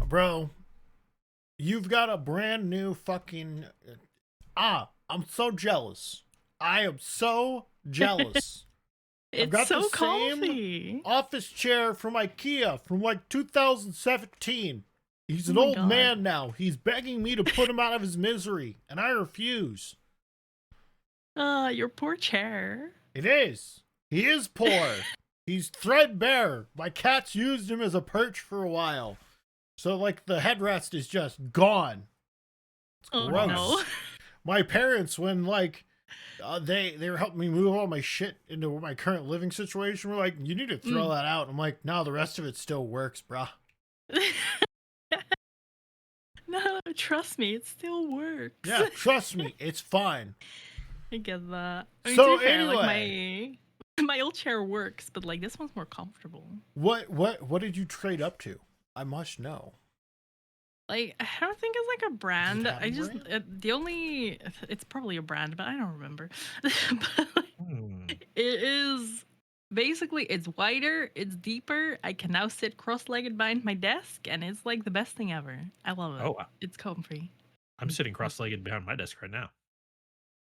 Bro, you've got a brand new fucking. I'm so jealous. I am so jealous. I've It's got the so same comfy. office chair from IKEA from like 2017. He's Oh an my old God. man now. He's begging me to put him out of his misery, and I refuse. Your poor chair. It is. He is poor. He's threadbare. My cats used him as a perch for a while. So, like, the headrest is just gone. It's Oh gross. no. My parents, when, like, they were helping me move all my shit into my current living situation, were like, you need to throw that out. I'm like, no, the rest of it still works, bruh. No, trust me, it still works. Yeah, trust me, it's fine. I get that. I mean, So, to be fair, like anyway. my old chair works, but like this one's more comfortable. What did you trade up to? I must know. Like, I don't think it's like a brand. have a I just brand? it's probably a brand, but I don't remember. But like, it is basically it's wider, it's deeper. I can now sit cross-legged behind my desk, and it's like the best thing ever. I love it. Oh, wow. It's comfy. I'm sitting cross-legged behind my desk right now.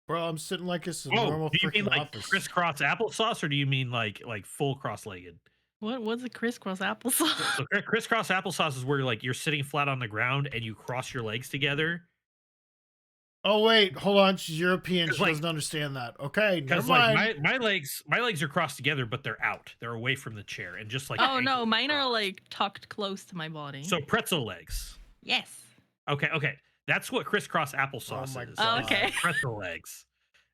Bro, I'm sitting like it's a Oh, normal do you mean freaking like office. crisscross applesauce, or do you mean like full cross-legged? What's a crisscross applesauce? So crisscross applesauce is where like you're sitting flat on the ground and you cross your legs together. Oh wait, hold on. She's European. She like- doesn't understand that. Okay, never Because mind. like my legs are crossed together, but they're out. They're away from the chair, and just like Oh no, ankles mine are crossed. like tucked close to my body. So pretzel legs. Yes. Okay. That's what crisscross applesauce my is. Oh, God. okay. Pretzel legs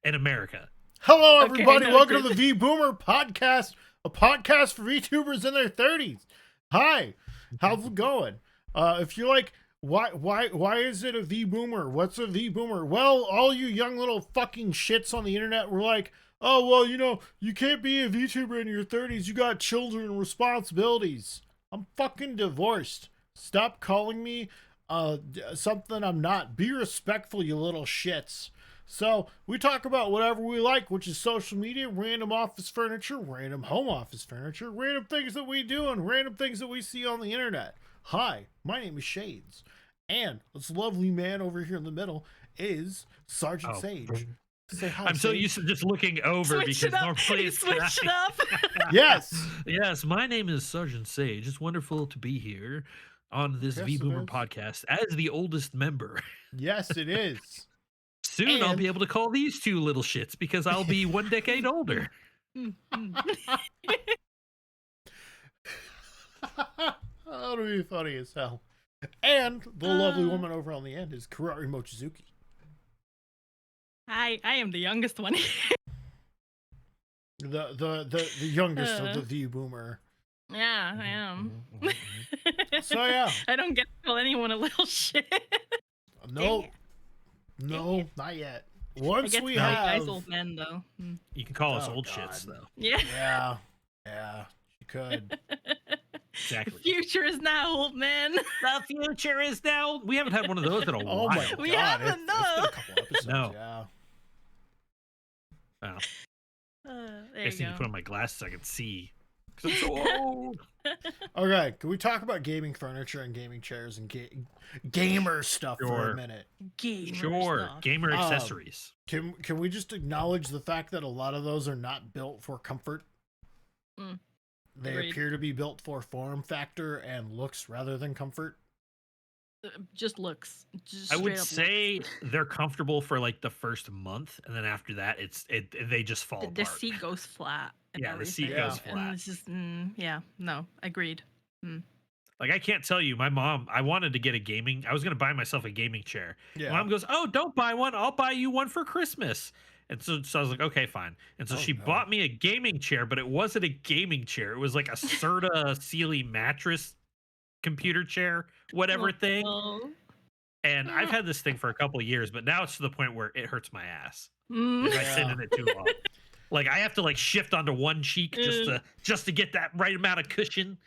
in America. Hello, Okay, everybody. Welcome noted. to the Vboomer podcast, a podcast for VTubers in their 30s. Hi, how's it going? If you're like, why is it a Vboomer? What's a Vboomer? Well, all you young little fucking shits on the internet were like, oh, well, you know, you can't be a VTuber in your 30s. You got children and responsibilities. I'm fucking divorced. Stop calling me something I'm not. Be respectful, you little shits. So we talk about whatever we like, which is social media, random office furniture, random home office furniture, random things that we do, and random things that we see on the internet. Hi, my name is Shades, and this lovely man over here in the middle is Sergeant Sage. Say hi. I'm so Sage. used to just looking over Switch because it up. normally it's Switch it up. Yes. Yes, my name is Sergeant Sage. It's wonderful to be here on this Yes, Vboomer it is. podcast as the oldest member. Yes, it is. Soon I'll And- be able to call these two little shits because I'll be 1 decade older. That'll be funny as hell. And the lovely woman over on the end is Kirari Mochizuki. I am the youngest one. The youngest of the Vboomer. Yeah, I am. So yeah. I don't get to call anyone a little shit. No, it. no, not yet. I Once get we to call you have, guys old men though. You can call us Oh, old God. shits, though. Yeah. yeah, you could. Exactly. The future is now, old man. The future is now. We haven't had one of those in a Oh while. my god, We haven't, it's been no. a couple episodes. No. Yeah. Oh, There I guess I you need to go. put on my glasses so I can see. Because I'm so old. Okay, can we talk about gaming furniture and gaming chairs and gamer stuff for Sure. a minute? Gamer Sure. stuff. Gamer accessories. Can we just acknowledge the fact that a lot of those are not built for comfort? They Agreed. appear to be built for form factor and looks rather than comfort. Just looks. Just I would straight up say they're comfortable for like the first month, and then after that, they just fall looks. The apart. seat goes flat. and Yeah, the seat everything, goes and flat. it's just, yeah, no, agreed. Like, I can't tell you, my mom, I wanted to get I was going to buy myself a gaming chair. Yeah. Mom goes, oh, don't buy one. I'll buy you one for Christmas. And so I was like, okay, fine. And so Oh, she no. bought me a gaming chair, but it wasn't a gaming chair. It was like a Serta Sealy mattress computer chair, whatever thing. Oh. And I've had this thing for a couple of years, but now it's to the point where it hurts my ass. Mm. If I sit Yeah. in it too long. Like, I have to like shift onto one cheek just to get that right amount of cushion.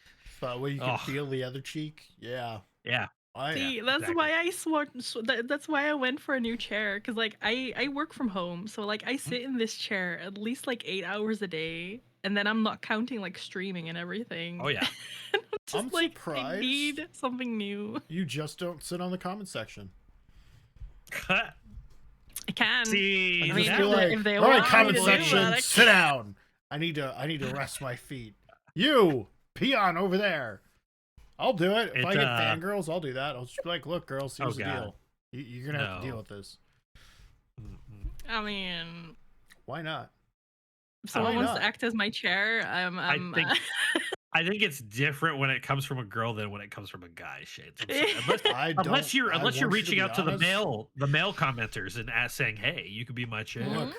But where you can Ugh. feel the other cheek. Yeah. Yeah. See, yeah, that's exactly. why I that's why I went for a new chair, because like I work from home, so like I sit in this chair at least like 8 hours a day, and then I'm not counting like streaming and everything. Oh yeah. And I'm just I'm like, I surprised. need something new. You just don't sit on the comment section. I can. See, I mean, just if be they- like, if they all right, want me comment to do section, that, I sit down. I need to rest my feet. You, peon over there. I'll do it. If I get fangirls, I'll do that. I'll just be like, look, girls, here's the deal. You're going to have to deal with this. I mean, why not? if someone wants not? to act as my chair, I think it's different when it comes from a girl than when it comes from a guy. Shades. I Unless you're want you to reaching be out to the honest. male commenters and saying, "Hey, you could be my chair." Look,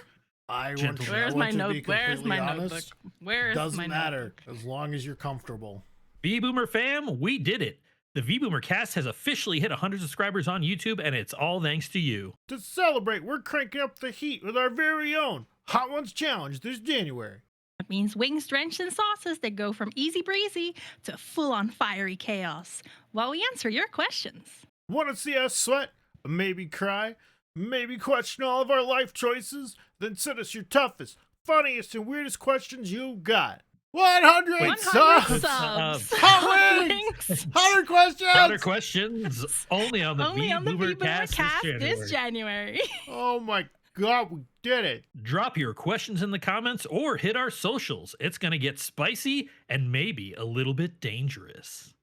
I want to, Where's I my want to be notebook? Where's completely my honest. notebook? Where is Doesn't my matter notebook? as long as you're comfortable. Vboomer fam, we did it. The Vboomer cast has officially hit 100 subscribers on YouTube, and it's all thanks to you. To celebrate, we're cranking up the heat with our very own Hot Ones Challenge this January. That means wings drenched in sauces that go from easy breezy to full-on fiery chaos while we answer your questions. Want to see us sweat? Maybe cry? Maybe question all of our life choices? Then send us your toughest, funniest, and weirdest questions you got. 100 100 subs! subs. Hot wings! 100 questions! 100 questions only on the Vboomer cast this January. Oh my god, we did it. Drop your questions in the comments or hit our socials. It's going to get spicy and maybe a little bit dangerous.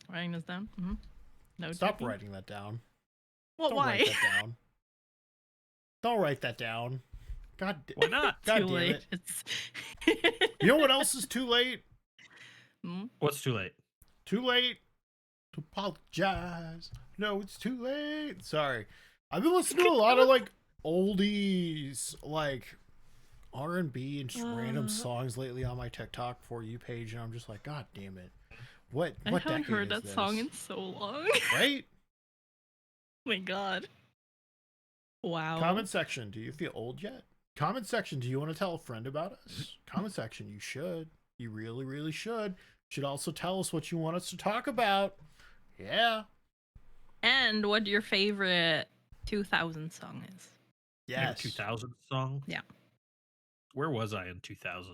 Writing this down. No. Stop typing. writing that down. Well, Don't why? write that down. Don't write that down. God, Why not? God Too damn late. it. It's You know what else is too late? What's too late? Too late to apologize. No, it's too late. Sorry. I've been listening to a lot of like oldies, like R&B and just random songs lately on my TikTok For You page, and I'm just like, God damn it. What I decade haven't heard is that this? song in so long. Right? Oh my god. Wow. Comment section, do you feel old yet? Comment section, do you want to tell a friend about us? Comment section, you should. You really, really should. Should also tell us what you want us to talk about. Yeah. And what your favorite 2000 song is. Yes. 2000 song? Yeah. Where was I in 2000?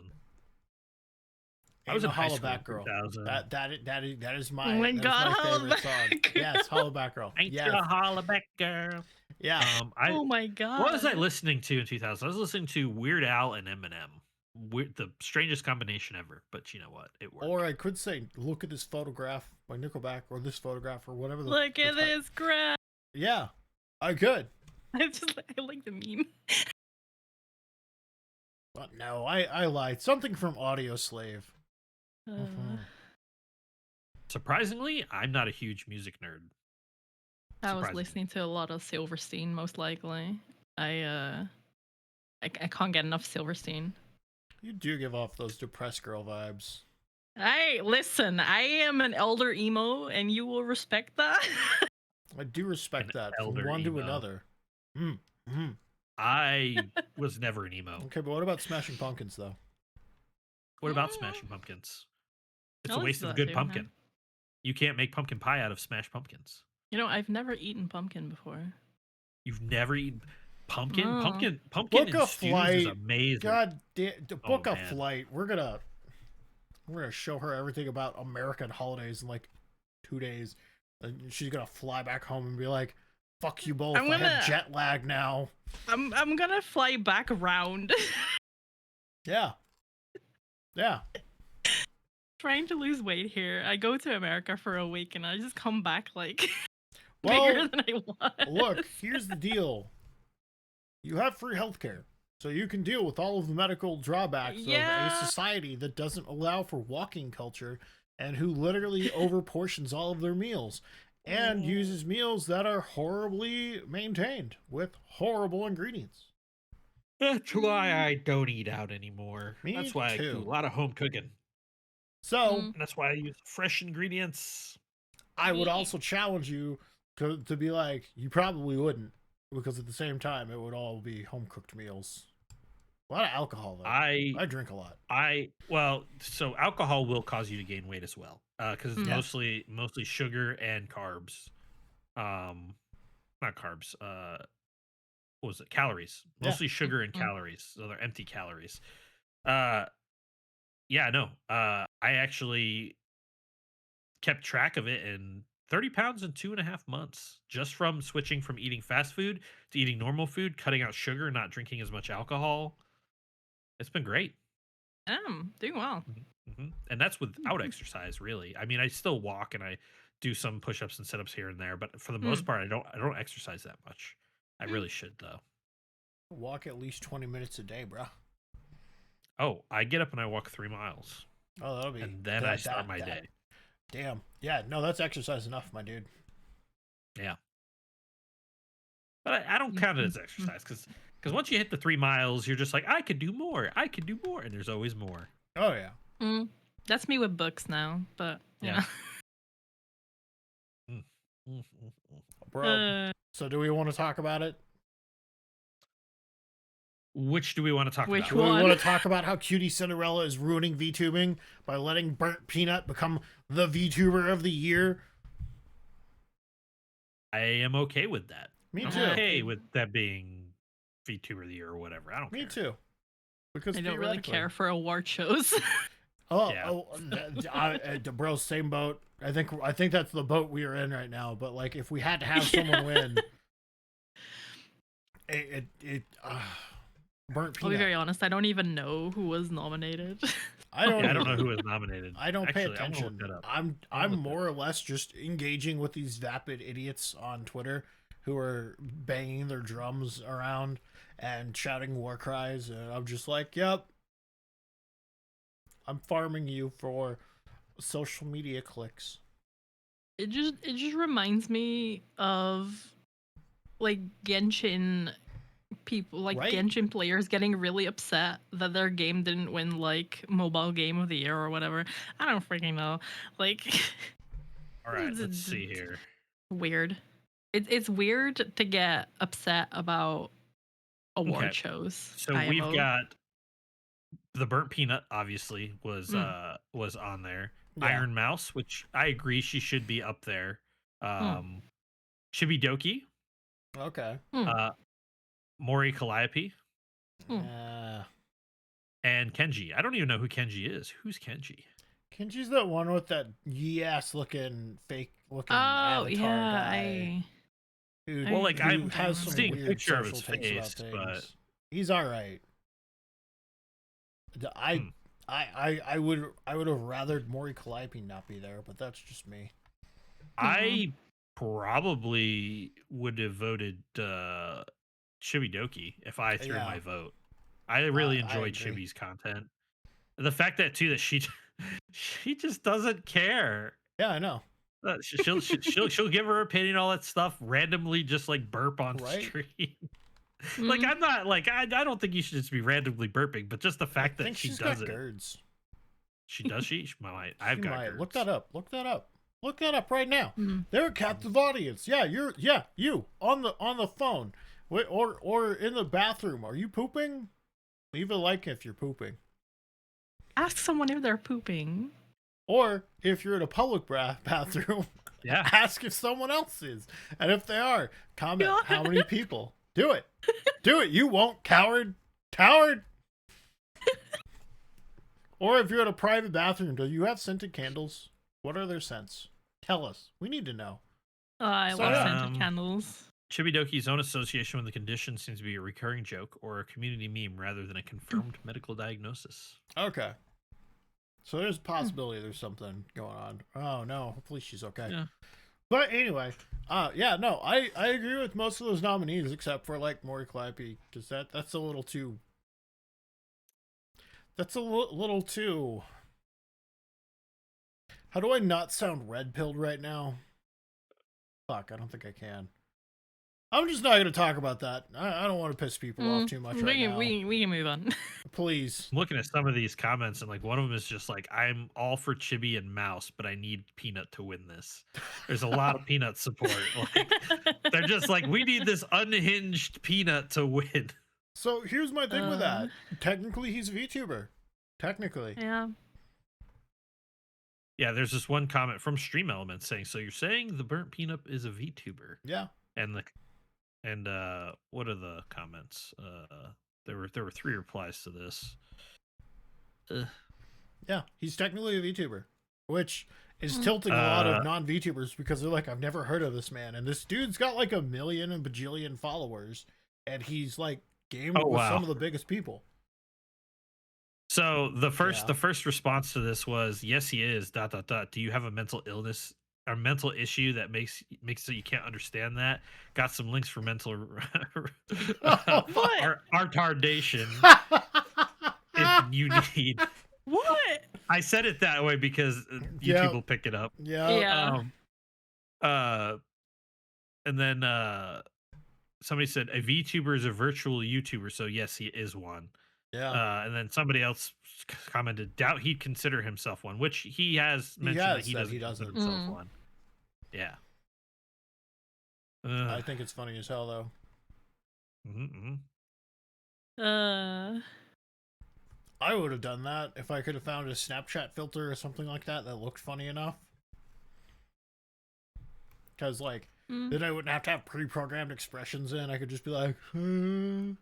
I Ain't was no in high school Hollaback in Girl. 2000. That is my, Oh my that is God, my favorite song. Hollaback Girl. Yes, Hollaback Girl. Ain't Yes. you a hollaback girl? Yeah. Oh my god. What was I listening to in 2000? I was listening to Weird Al and Eminem. The strangest combination ever, but you know what? It worked. Or I could say, look at this photograph by Nickelback, or this photograph, or whatever. Look at this crap. Yeah, I could. I like the meme. But no, I lied. Something from Audio Slave. Surprisingly, I'm not a huge music nerd. I was Surprisingly. listening to a lot of Silverstein, most likely. I can't get enough Silverstein. You do give off those depressed girl vibes. Hey, listen, I am an elder emo, and you will respect that. I do respect An that from elder one to emo. another. I was never an emo. Okay, but what about Smashing Pumpkins, though? What about Smashing Pumpkins? It's I'll a waste listen of to a that good too, pumpkin. You can't make pumpkin pie out of smashed pumpkins. You know, I've never eaten pumpkin before. You've never eaten pumpkin? No. Pumpkin Book in a stews flight. is amazing. God damn, book a man. flight. We're gonna show her everything about American holidays in like 2 days, and she's gonna fly back home and be like, "Fuck you both! I have jet lag now." I'm gonna fly back around. Yeah. Trying to lose weight here. I go to America for a week and I just come back like Well, bigger than I was. Look, here's the deal. You have free healthcare, so you can deal with all of the medical drawbacks of a society that doesn't allow for walking culture and who literally overportions all of their meals and uses meals that are horribly maintained with horrible ingredients. That's why I don't eat out anymore. Me That's why I too. do a lot of home cooking. So, And that's why I use fresh ingredients. I would also challenge you to be like, you probably wouldn't, because at the same time, it would all be home-cooked meals. A lot of alcohol, though. I drink a lot. So alcohol will cause you to gain weight as well, because it's mostly sugar and carbs. Not carbs. What was it? Calories. Mostly sugar and calories. So they're empty calories. Uh, yeah, no. I actually kept track of it, and 30 pounds in 2.5 months, just from switching from eating fast food to eating normal food, cutting out sugar, not drinking as much alcohol. It's been great. Doing well. And that's without exercise, really. I mean, I still walk and I do some push-ups and sit-ups here and there, but for the most part, I don't exercise that much. I really should, though. Walk at least 20 minutes a day, bro. Oh, I get up and I walk 3 miles. Oh, that'll be. And then I start my day. Damn. Yeah, no, that's exercise enough, my dude. Yeah. But I don't count it as exercise because once you hit the 3 miles, you're just like, I could do more. I could do more. And there's always more. Oh, yeah. That's me with books now, but yeah. Bro, so do we want to talk about it? Which do we want to talk Which about? one? We want to talk about how Cutie Cinderella is ruining VTubing by letting Burnt Peanut become the VTuber of the year. I am okay with that. Me I'm too. okay with that being VTuber of the year or whatever. I don't care. Me too. Because I don't really care for award shows. Bro, same boat. I think that's the boat we are in right now. But like, if we had to have someone win, Burnt Peanut. I'll be very honest. I don't even know who was nominated. I don't know who was nominated. I don't pay Actually, attention. I'm more or less just engaging with these vapid idiots on Twitter who are banging their drums around and shouting war cries, and I'm just like, yep, I'm farming you for social media clicks. It just reminds me of like Genshin people, like Right? Genshin players getting really upset that their game didn't win like mobile game of the year or whatever. I don't freaking know. Like All right, let's see here. Weird. It's weird to get upset about award shows. So IMO. we've got the Burnt Peanut, obviously, was on there. Yeah. Iron Mouse, which I agree she should be up there. Chibi Doki. Okay. Mori Calliope. Uh, And Kenji. I don't even know who Kenji is. Who's Kenji? Kenji's that one with that yes looking fake looking Oh avatar yeah, guy. Well, like, who I'm has some seeing a weird picture of social his takes face, about but things. He's all right. I would have rathered Mori Calliope not be there, but that's just me. I probably would have voted Chibi Doki if I threw my vote. I really enjoy Chibi's content. The fact that too that she just doesn't care. Yeah, I know. She'll give her opinion, all that stuff, randomly just like burp on stream. Like, I'm not like I don't think you should just be randomly burping, but just the fact that she does it. GERDs. She does. I've got GERDs. Look that up. Look that up right now. They're a captive audience. Yeah, you on the phone, or in the bathroom. Are you pooping? Leave a like if you're pooping. Ask someone if they're pooping. Or if you're in a public bathroom, ask if someone else is. And if they are, comment how many people. Do it. Do it. You won't, coward. Coward. Or if you're in a private bathroom, do you have scented candles? What are their scents? Tell us. We need to know. I love scented candles. Chibidoki's own association with the condition seems to be a recurring joke or a community meme rather than a confirmed medical diagnosis. Okay. So there's a possibility there's something going on. Oh no, hopefully she's okay. Yeah. But anyway, I agree with most of those nominees except for like Mori Calliope, because that's a little too. That's a little too. How do I not sound red-pilled right now? Fuck, I don't think I can. I'm just not going to talk about that. I don't want to piss people off too much right now. We can move on. Please. I'm looking at some of these comments, and like one of them is just like, I'm all for Chibi and Mouse, but I need Peanut to win this. There's a lot of Peanut support. Like, they're just like, we need this unhinged Peanut to win. So here's my thing with that. Technically, he's a VTuber. Technically. Yeah. Yeah, there's this one comment from Stream Elements saying, so you're saying the Burnt Peanut is a VTuber? Yeah. And what are the comments? There were 3 replies to this. Yeah, he's technically a VTuber, which is tilting a lot of non-VTubers because they're like, I've never heard of this man, and this dude's got like 1 million and bajillion followers, and he's like gaming with some of the biggest people. So the first response to this was, yes, he is. ... Do you have a mental illness or mental issue that makes so you can't understand that? Got some links for mental retardation if you need. What? I said it that way because YouTube will pick it up. Yeah. And then somebody said a VTuber is a virtual YouTuber, so yes, he is one. Yeah. And then somebody else commented, doubt he'd consider himself one, which he has mentioned that he doesn't consider himself one. Yeah. I think it's funny as hell, though. I would have done that if I could have found a Snapchat filter or something like that that looked funny enough. Because, like, then I wouldn't have to have pre-programmed expressions in. I could just be like, you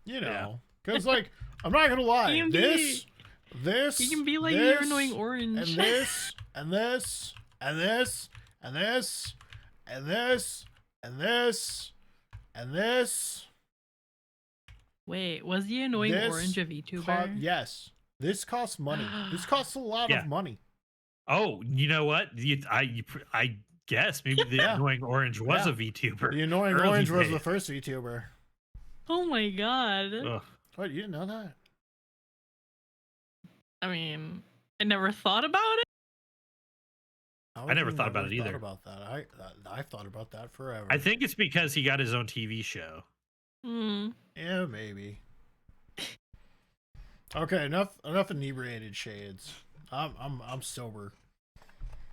know. Because, like, I'm not going to lie. This. You can be like this, your annoying orange. And this, and this, and this, and this, and this, and this, and this. Wait, was the annoying orange a VTuber? Yes. This costs money. This costs a lot of money. Oh, you know what? I guess maybe the annoying orange was a VTuber. The annoying orange was the first VTuber. Oh my god. Ugh. What, you didn't know that? I mean, I never thought about it. I never thought about it either. About that. I thought about that forever. I think it's because he got his own TV show. Yeah, maybe. Okay, enough inebriated shades. I'm sober.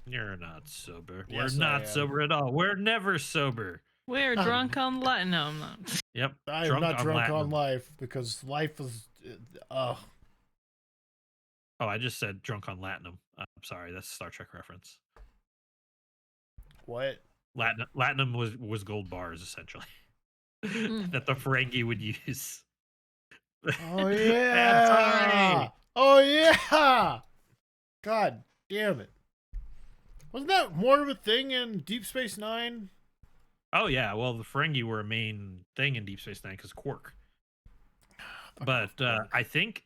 You're not sober. Yes, We're not sober at all. We're never sober. We're drunk on life. No, I'm not. Yep. I am not drunk on life because life is. Oh, I just said drunk on Latinum. I'm sorry, that's a Star Trek reference. What? Latinum was gold bars essentially. That the Ferengi would use. Oh yeah! Sorry. Oh yeah! God damn it! Wasn't that more of a thing in Deep Space Nine? Oh yeah, well the Ferengi were a main thing in Deep Space Nine because Quark. But I think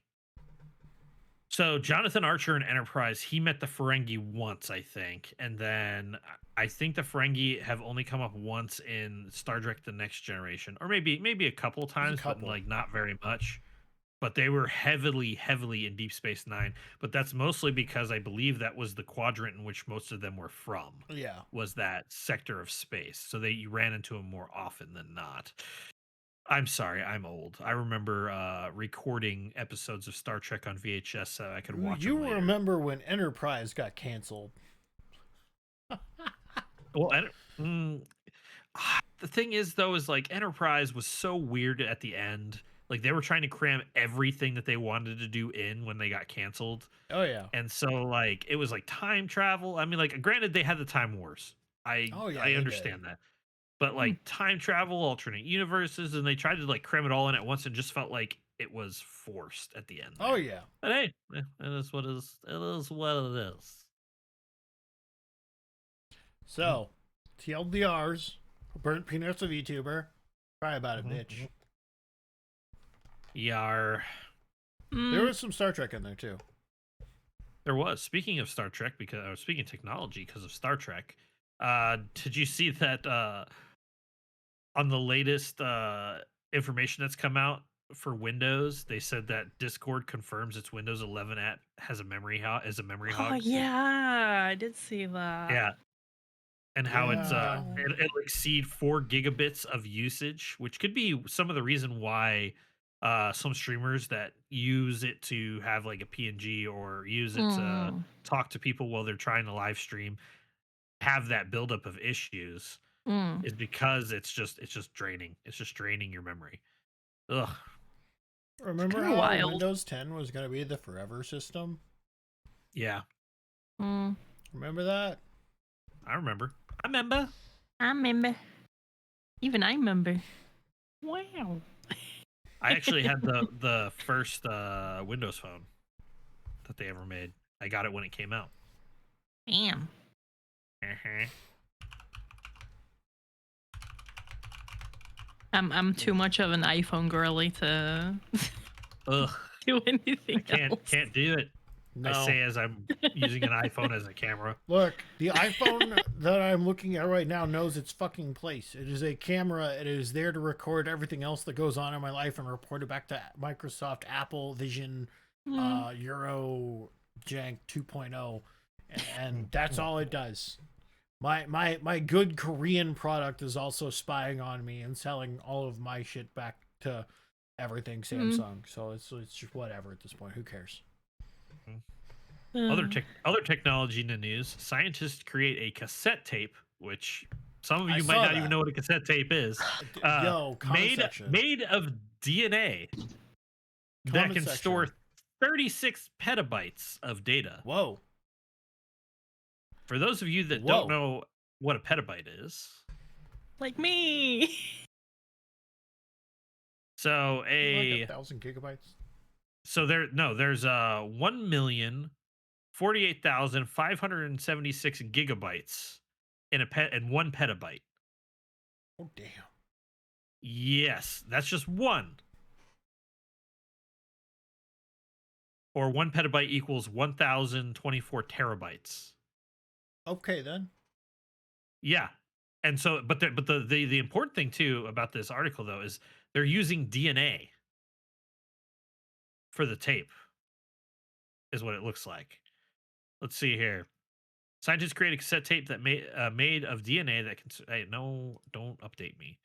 so. Jonathan Archer in Enterprise, he met the Ferengi once, I think, and then I think the Ferengi have only come up once in Star Trek: The Next Generation, or maybe a couple times, but like not very much. But they were heavily in Deep Space Nine. But that's mostly because I believe that was the quadrant in which most of them were from. Yeah, was that sector of space, so you ran into them more often than not. I'm sorry, I'm old. I remember recording episodes of Star Trek on VHS so I could watch them later. Remember when Enterprise got canceled? Well, the thing is, though, is like Enterprise was so weird at the end. Like they were trying to cram everything that they wanted to do in when they got canceled. Oh yeah. And so like it was like time travel. I mean, like granted they had the Time Wars. I understand that. But like time travel, alternate universes, and they tried to like cram it all in at once and just felt like it was forced at the end. Oh yeah. But hey, it is what it is. It is what it is. So, TLDRs, Burnt Peanuts of VTuber. Cry about it, bitch. Yar. There was some Star Trek in there too. There was. Speaking of Star Trek, because I was speaking of technology because of Star Trek. Did you see that on the latest information that's come out for Windows? They said that Discord confirms its Windows 11 app has a memory hog. Oh yeah, I did see that. Yeah. And how it'll exceed 4 gigabits of usage, which could be some of the reason why some streamers that use it to have like a PNG or use it to talk to people while they're trying to live stream have that buildup of issues is because it's just draining. It's just draining your memory. Ugh. Remember how Windows 10 was going to be the forever system? Yeah. Remember that? I remember. Even I remember. Wow. I actually had the first Windows phone that they ever made. I got it when it came out. Damn. Uh-huh. I'm too much of an iPhone girly to Ugh, do anything else. can't do it. No. I say as I'm using an iPhone as a camera. Look, the iPhone that I'm looking at right now knows its fucking place. It is a camera. It is there to record everything else that goes on in my life and report it back to Microsoft, Apple, Vision, Euro, Jank 2.0, and that's all it does. My good Korean product is also spying on me and selling all of my shit back to everything Samsung. So it's just whatever at this point. Who cares? Other technology in the news: scientists create a cassette tape, which some of I you might saw not that. even know what a cassette tape is. Yo, comment section. Made of DNA that Comment can section. store 36 petabytes of data. Whoa. For those of you that Whoa. don't know what a petabyte is, Like me. so Like 1,000 gigabytes. So there's 1,048,576 gigabytes in in 1 petabyte. Oh damn. Yes, that's just one. Or 1 petabyte equals 1,024 terabytes. Okay then. Yeah. And so but the important thing too about this article though is they're using DNA for the tape. Is what it looks like. Let's see here. Scientists create a cassette tape that made of DNA that can. Hey, no, don't update me.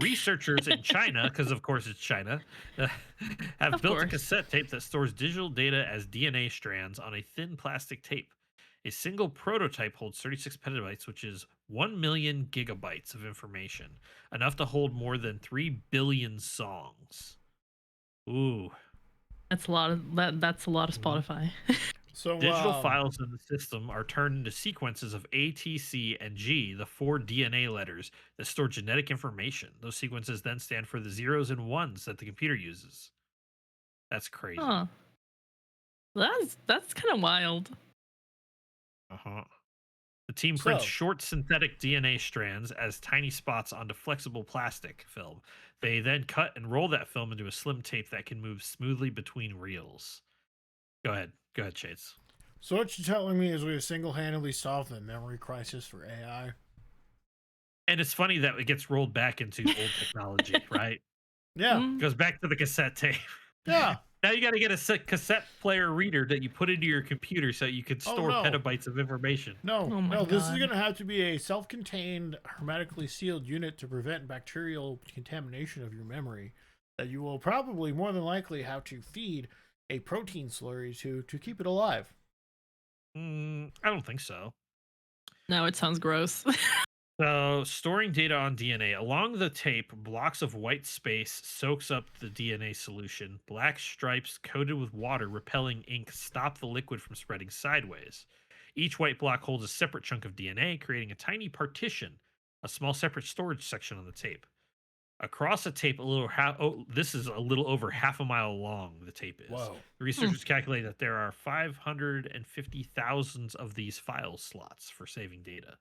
Researchers in China, because of course it's China, have built a cassette tape that stores digital data as DNA strands on a thin plastic tape. A single prototype holds 36 petabytes, which is 1 million gigabytes of information, enough to hold more than 3 billion songs. Ooh. That's a lot of that's a lot of Spotify. So digital files in the system are turned into sequences of A, T, C, and G, the 4 DNA letters that store genetic information. Those sequences then stand for the zeros and ones that the computer uses. That's crazy. Huh. That's kind of wild. Uh-huh. The team prints short synthetic DNA strands as tiny spots onto flexible plastic film. They then cut and roll that film into a slim tape that can move smoothly between reels. Go ahead, Shades. So what you're telling me is we have single-handedly solved the memory crisis for AI? And it's funny that it gets rolled back into old technology, right? Yeah. It goes back to the cassette tape. Yeah. Now you got to get a cassette player reader that you put into your computer so you can store petabytes of information. No, this is going to have to be a self-contained, hermetically sealed unit to prevent bacterial contamination of your memory that you will probably more than likely have to feed a protein slurry to keep it alive. I don't think so. No, it sounds gross. So, storing data on DNA. Along the tape, blocks of white space soaks up the DNA solution. Black stripes coated with water repelling ink stop the liquid from spreading sideways. Each white block holds a separate chunk of DNA, creating a tiny partition, a small separate storage section on the tape. Across the tape, this is a little over half a mile long, the tape is. Whoa. The researchers calculate that there are 550,000 of these file slots for saving data.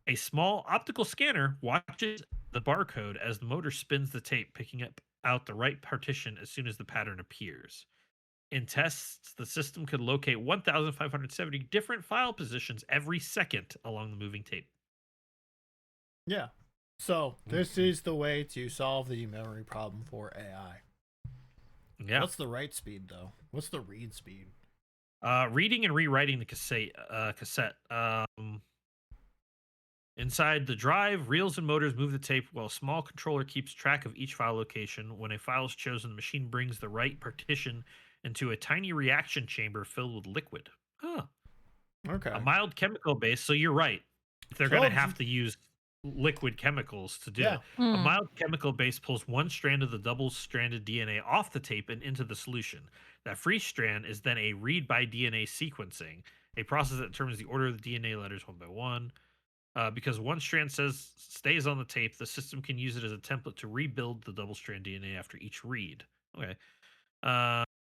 A small optical scanner watches the barcode as the motor spins the tape, picking out the right partition as soon as the pattern appears. In tests, the system could locate 1,570 different file positions every second along the moving tape. Yeah. So, this is the way to solve the memory problem for AI. Yeah. What's the write speed, though? What's the read speed? Reading and rewriting the cassette. Inside the drive, reels and motors move the tape while a small controller keeps track of each file location. When a file is chosen, the machine brings the right partition into a tiny reaction chamber filled with liquid. Huh. Okay. A mild chemical base, so you're right. They're going to have to use liquid chemicals to do it. A mild chemical base pulls one strand of the double-stranded DNA off the tape and into the solution. That free strand is then a read by DNA sequencing, a process that determines the order of the DNA letters one by one. Because one strand stays on the tape, the system can use it as a template to rebuild the double strand DNA after each read. Okay.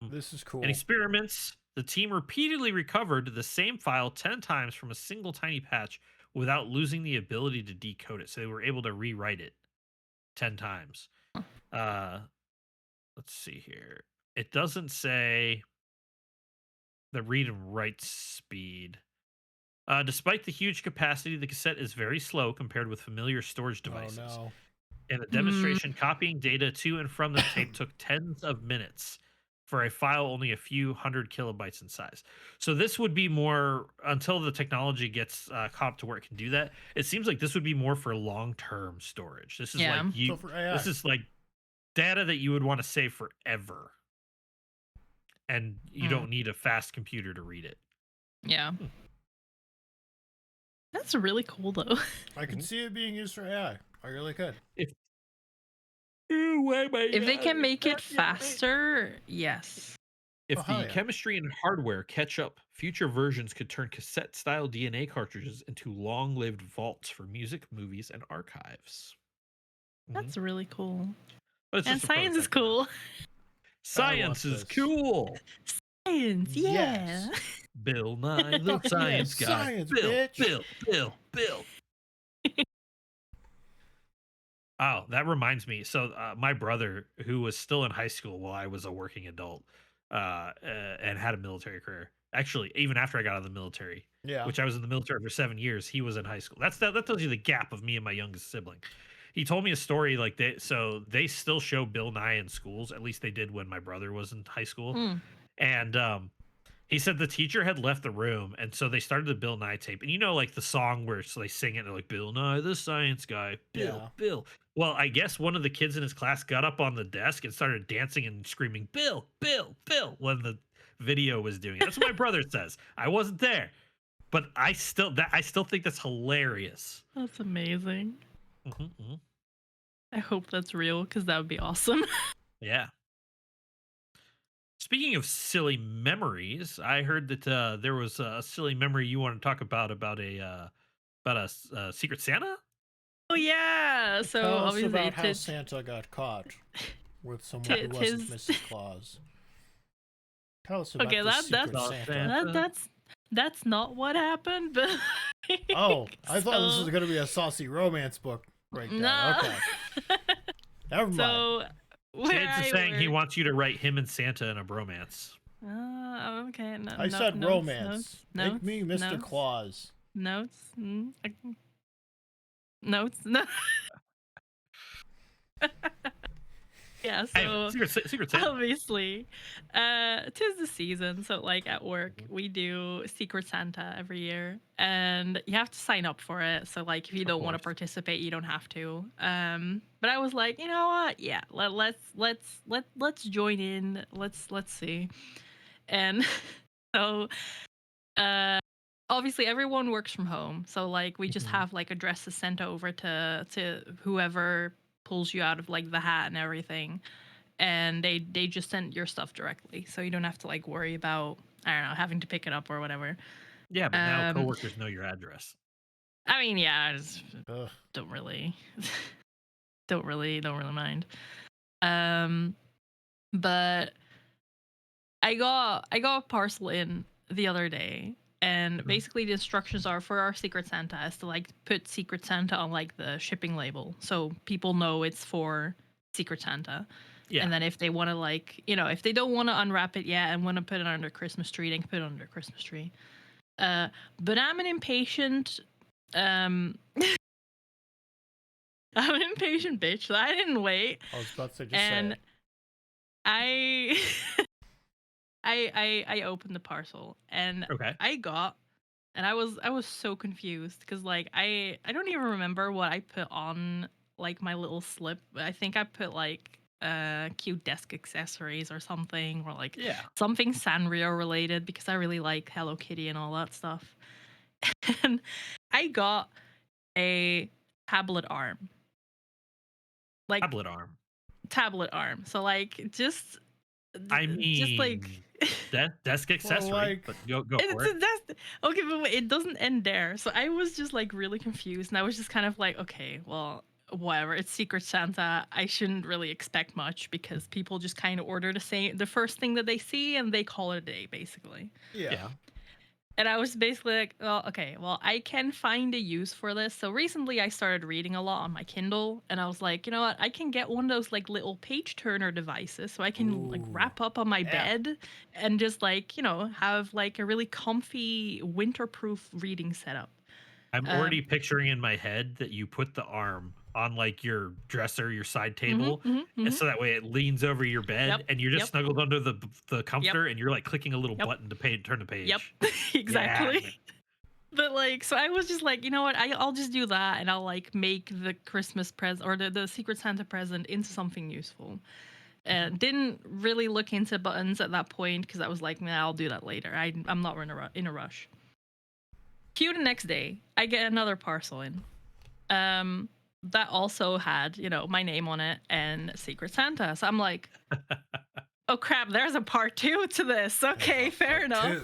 This is cool. In experiments, the team repeatedly recovered the same file 10 times from a single tiny patch without losing the ability to decode it. So they were able to rewrite it 10 times. Let's see here. It doesn't say the read and write speed. Despite the huge capacity, the cassette is very slow compared with familiar storage devices. Oh, no. In the demonstration, copying data to and from the tape took tens of minutes for a file only a few hundred kilobytes in size. So this would be more, until the technology gets caught up to where it can do that, it seems like this would be more for long-term storage. This is like So for AI. this is like data that you would want to save forever. And you don't need a fast computer to read it. Yeah. That's really cool, though. I can see it being used for AI. I really could. If they can make it faster, yes. If the chemistry and hardware catch up, future versions could turn cassette-style DNA cartridges into long-lived vaults for music, movies, and archives. That's really cool. And science is cool. Science is cool. Science, yeah. Yes. Bill Nye the Science Guy. Science, Bill, bitch. Bill. Oh, that reminds me. So my brother, who was still in high school while I was a working adult, and had a military career. Actually, even after I got out of the military, which I was in the military for 7 years, he was in high school. That tells you the gap of me and my youngest sibling. He told me a story like that. So they still show Bill Nye in schools. At least they did when my brother was in high school. And he said the teacher had left the room, and so they started the Bill Nye tape. And you know, like the song where they sing it, and they're like, Bill Nye, the Science Guy, Bill. Well, I guess one of the kids in his class got up on the desk and started dancing and screaming, Bill, when the video was doing it. That's what my brother says. I wasn't there, but I still think that's hilarious. That's amazing. I hope that's real, because that would be awesome. Yeah. Speaking of silly memories, I heard that there was a silly memory you want to talk about a Secret Santa. Oh yeah. So Tell us obviously about how Santa got caught with someone who wasn't Mrs. Claus. Tell us about the Secret Santa. That's not what happened. But oh, I thought this was going to be a saucy romance book breakdown. No. Okay. Never mind. So Chance is saying he wants you to write him and Santa in a bromance. Okay. No, I said romance. Make me Mr. Claus. Notes. Notes. No. Yeah, so Secret Santa. Obviously, 'tis the season. So like at work, we do Secret Santa every year, and you have to sign up for it. So like if you don't want to participate, you don't have to. But I was like, you know what? Yeah, let's join in. Let's see. And so, obviously everyone works from home. So like we just have like addresses sent over to whoever pulls you out of like the hat and everything, and they just send your stuff directly, so you don't have to like worry about, I don't know, having to pick it up or whatever. Yeah, but now coworkers know your address. I mean, yeah, I just don't really mind. But I got a parcel in the other day, and basically the instructions are for our Secret Santa is to like put Secret Santa on like the shipping label, so people know it's for Secret Santa. Yeah. And then if they want to like, you know, if they don't want to unwrap it yet and want to put it under Christmas tree, they can put it under Christmas tree. But I'm an impatient I'm an impatient bitch, so I didn't wait. I was about to say, and I opened the parcel, and I was so confused because like I don't even remember what I put on like my little slip. I think I put like cute desk accessories or something, or like something Sanrio related, because I really like Hello Kitty and all that stuff. And I got a tablet arm. Like tablet arm. So like just I mean, just like desk accessory, but go for it. Okay, but wait, it doesn't end there. So I was just like really confused, and I was just kind of like, okay, well, whatever. It's Secret Santa. I shouldn't really expect much because people just kind of order the first thing that they see, and they call it a day, basically. Yeah. And I was basically like, well, okay, well, I can find a use for this. So recently I started reading a lot on my Kindle, and I was like, you know what? I can get one of those like little page turner devices so I can like Ooh, wrap up on my yeah. bed and just like, have like a really comfy winterproof reading setup. I'm already picturing in my head that you put the arm on like your dresser, your side table, and so that way it leans over your bed, Yep, and you're just yep, snuggled under the comforter, and you're like clicking a little yep, button to turn the page. yep, Yeah, exactly. man. But like, so I was just like, you know what? I'll just do that, and I'll like make the Christmas present or the Secret Santa present into something useful. And didn't really look into buttons at that point because I was like, man, I'll do that later. I'm not in a rush. Cue the next day, I get another parcel in. That also had, my name on it and Secret Santa. So I'm like, oh crap, there's a part 2 to this. Okay, fair enough.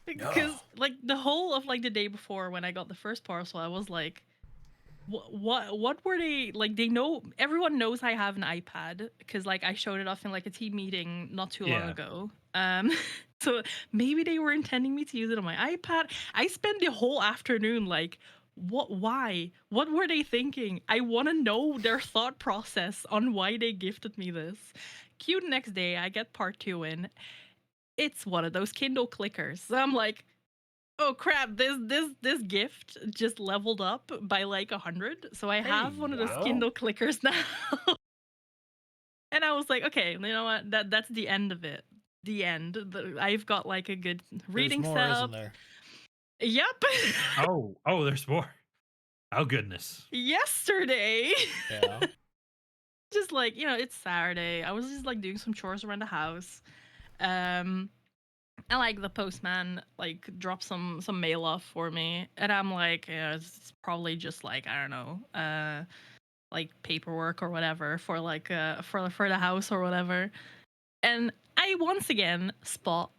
Because like the whole of like the day before when I got the first parcel, I was like, what were they like? They know, everyone knows I have an iPad because like I showed it off in like a team meeting not too long ago. So maybe they were intending me to use it on my iPad. I spent the whole afternoon like, why? What were they thinking? I want to know their thought process on why they gifted me this. Cue the next day, I get part 2 in. It's one of those Kindle clickers. So I'm like, oh crap, this gift just leveled up by like 100. So I have one of those Kindle clickers now. And I was like, okay, you know what? That's the end of it. The end. I've got like a good reading There's more, setup. isn't there? Yep. Oh, there's more. Oh goodness. Yesterday. Yeah. Just like, it's Saturday. I was just like doing some chores around the house. And like the postman like dropped some mail off for me, and I'm like, yeah, it's probably just like, I don't know, like paperwork or whatever for like for the house or whatever. And I once again spot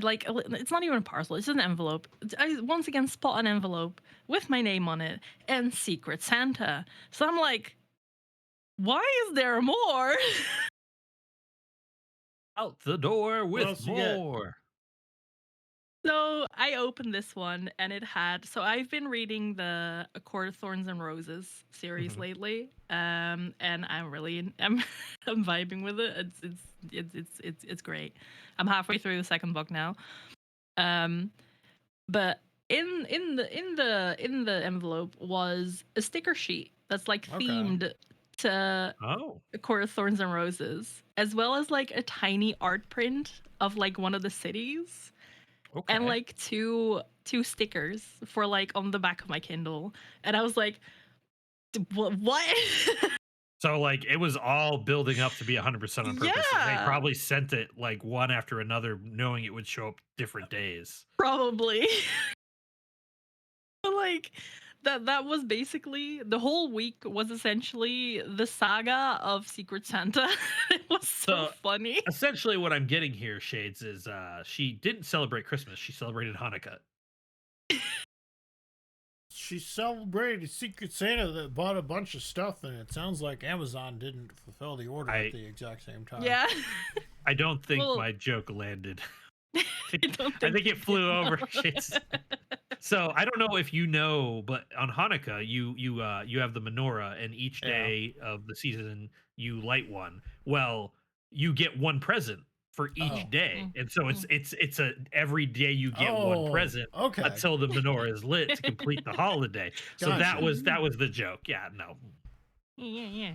like it's not even a parcel, it's just an envelope. I once again spot an envelope with my name on it and Secret Santa. So I'm like, why is there more? Out the door else with you get? more. So I opened this one, and it had. So I've been reading the A Court of Thorns and Roses series lately, and I'm really I'm vibing with it. It's great. I'm halfway through the second book now, but in the envelope was a sticker sheet that's like themed to A Court of Thorns and Roses, as well as like a tiny art print of like one of the cities. Okay. And like two stickers for like on the back of my Kindle, and I was like, what? So like it was all building up to be 100% on purpose. And they Yeah. probably sent it like one after another, knowing it would show up different days. Probably. But like that was basically the whole week was essentially the saga of Secret Santa. It was so funny. Essentially what I'm getting here, Shades, is she didn't celebrate Christmas, she celebrated Hanukkah. She celebrated Secret Santa that bought a bunch of stuff, and it sounds like Amazon didn't fulfill the order at the exact same time. Yeah. I don't think my joke landed. I think it flew did over. Shades. So I don't know if you know, but on Hanukkah, you have the menorah, and each day of the season you light one. Well, you get one present for each day, and so it's a every day you get one present until the menorah is lit to complete the holiday. So that was the joke. Yeah, no. Yeah.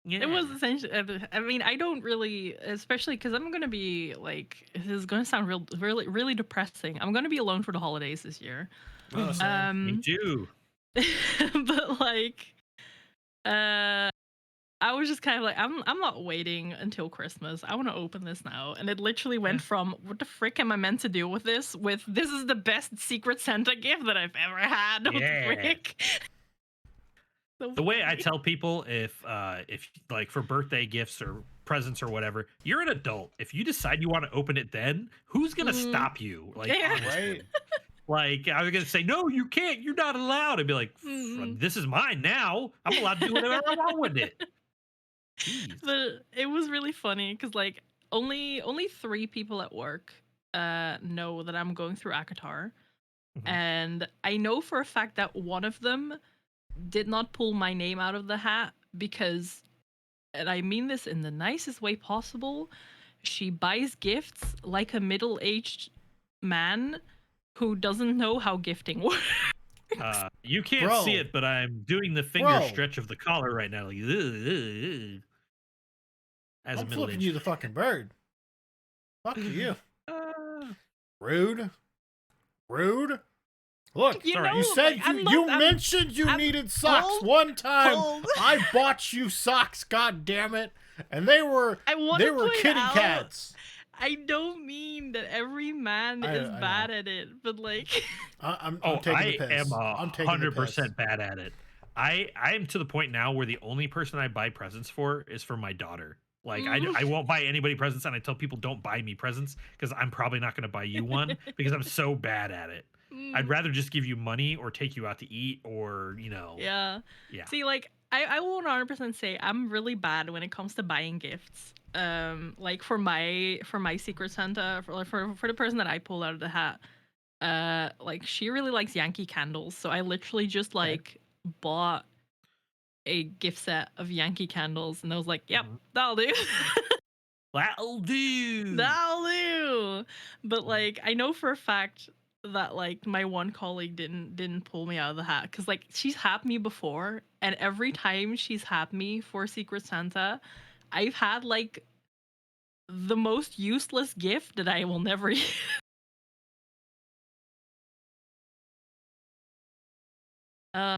It was essentially. I mean, I don't really, especially because I'm gonna be like, this is gonna sound really depressing. I'm gonna be alone for the holidays this year. Me too. But like, I was just kind of like, I'm not waiting until Christmas. I want to open this now, and it literally went from what the frick am I meant to do with this? With this is the best Secret Santa gift that I've ever had. What the frick? So The way I funny. tell people if like for birthday gifts or presents or whatever, you're an adult. If you decide you want to open it then, who's gonna Mm, stop you? Like yeah. honestly. Like I was gonna say, no, you can't, you're not allowed. I'd be like, Mm-mm. this is mine now. I'm allowed to do whatever I want with it. Jeez. But it was really funny because like only 3 people at work know that I'm going through Akatar. Mhm. And I know for a fact that one of them did not pull my name out of the hat because, and I mean this in the nicest way possible, she buys gifts like a middle-aged man who doesn't know how gifting works. You can't see Bro. it, but I'm doing the finger Bro. stretch of the collar right now, like as a I'm middle flipping you aged. the fucking bird. Fuck you. Uh, Rude. Rude. Look, You all right. know, you said like, I'm you not, mentioned you I'm- needed socks hold- one time. hold. I bought you socks, god damn it. And they were I want they to were point kitty out, cats. I don't mean that every man I is know. bad at it, but like, I'm Oh, taking I the piss. am I'm taking the piss. 100% bad at it. I am to the point now where the only person I buy presents for is for my daughter. Like I won't buy anybody presents, and I tell people don't buy me presents because I'm probably not going to buy you one because I'm so bad at it. I'd rather just give you money or take you out to eat or yeah. yeah. See, like, I will 100% say I'm really bad when it comes to buying gifts. Like for my Secret Santa, for the person that I pulled out of the hat, like she really likes Yankee candles, so I literally just like bought a gift set of Yankee candles, and I was like, yep, Mhm. that'll do. That'll do. That'll do. But like, I know for a fact that like my one colleague didn't pull me out of the hat because like she's had me before, and every time she's had me for Secret Santa, I've had like the most useless gift that I will never use. Uh,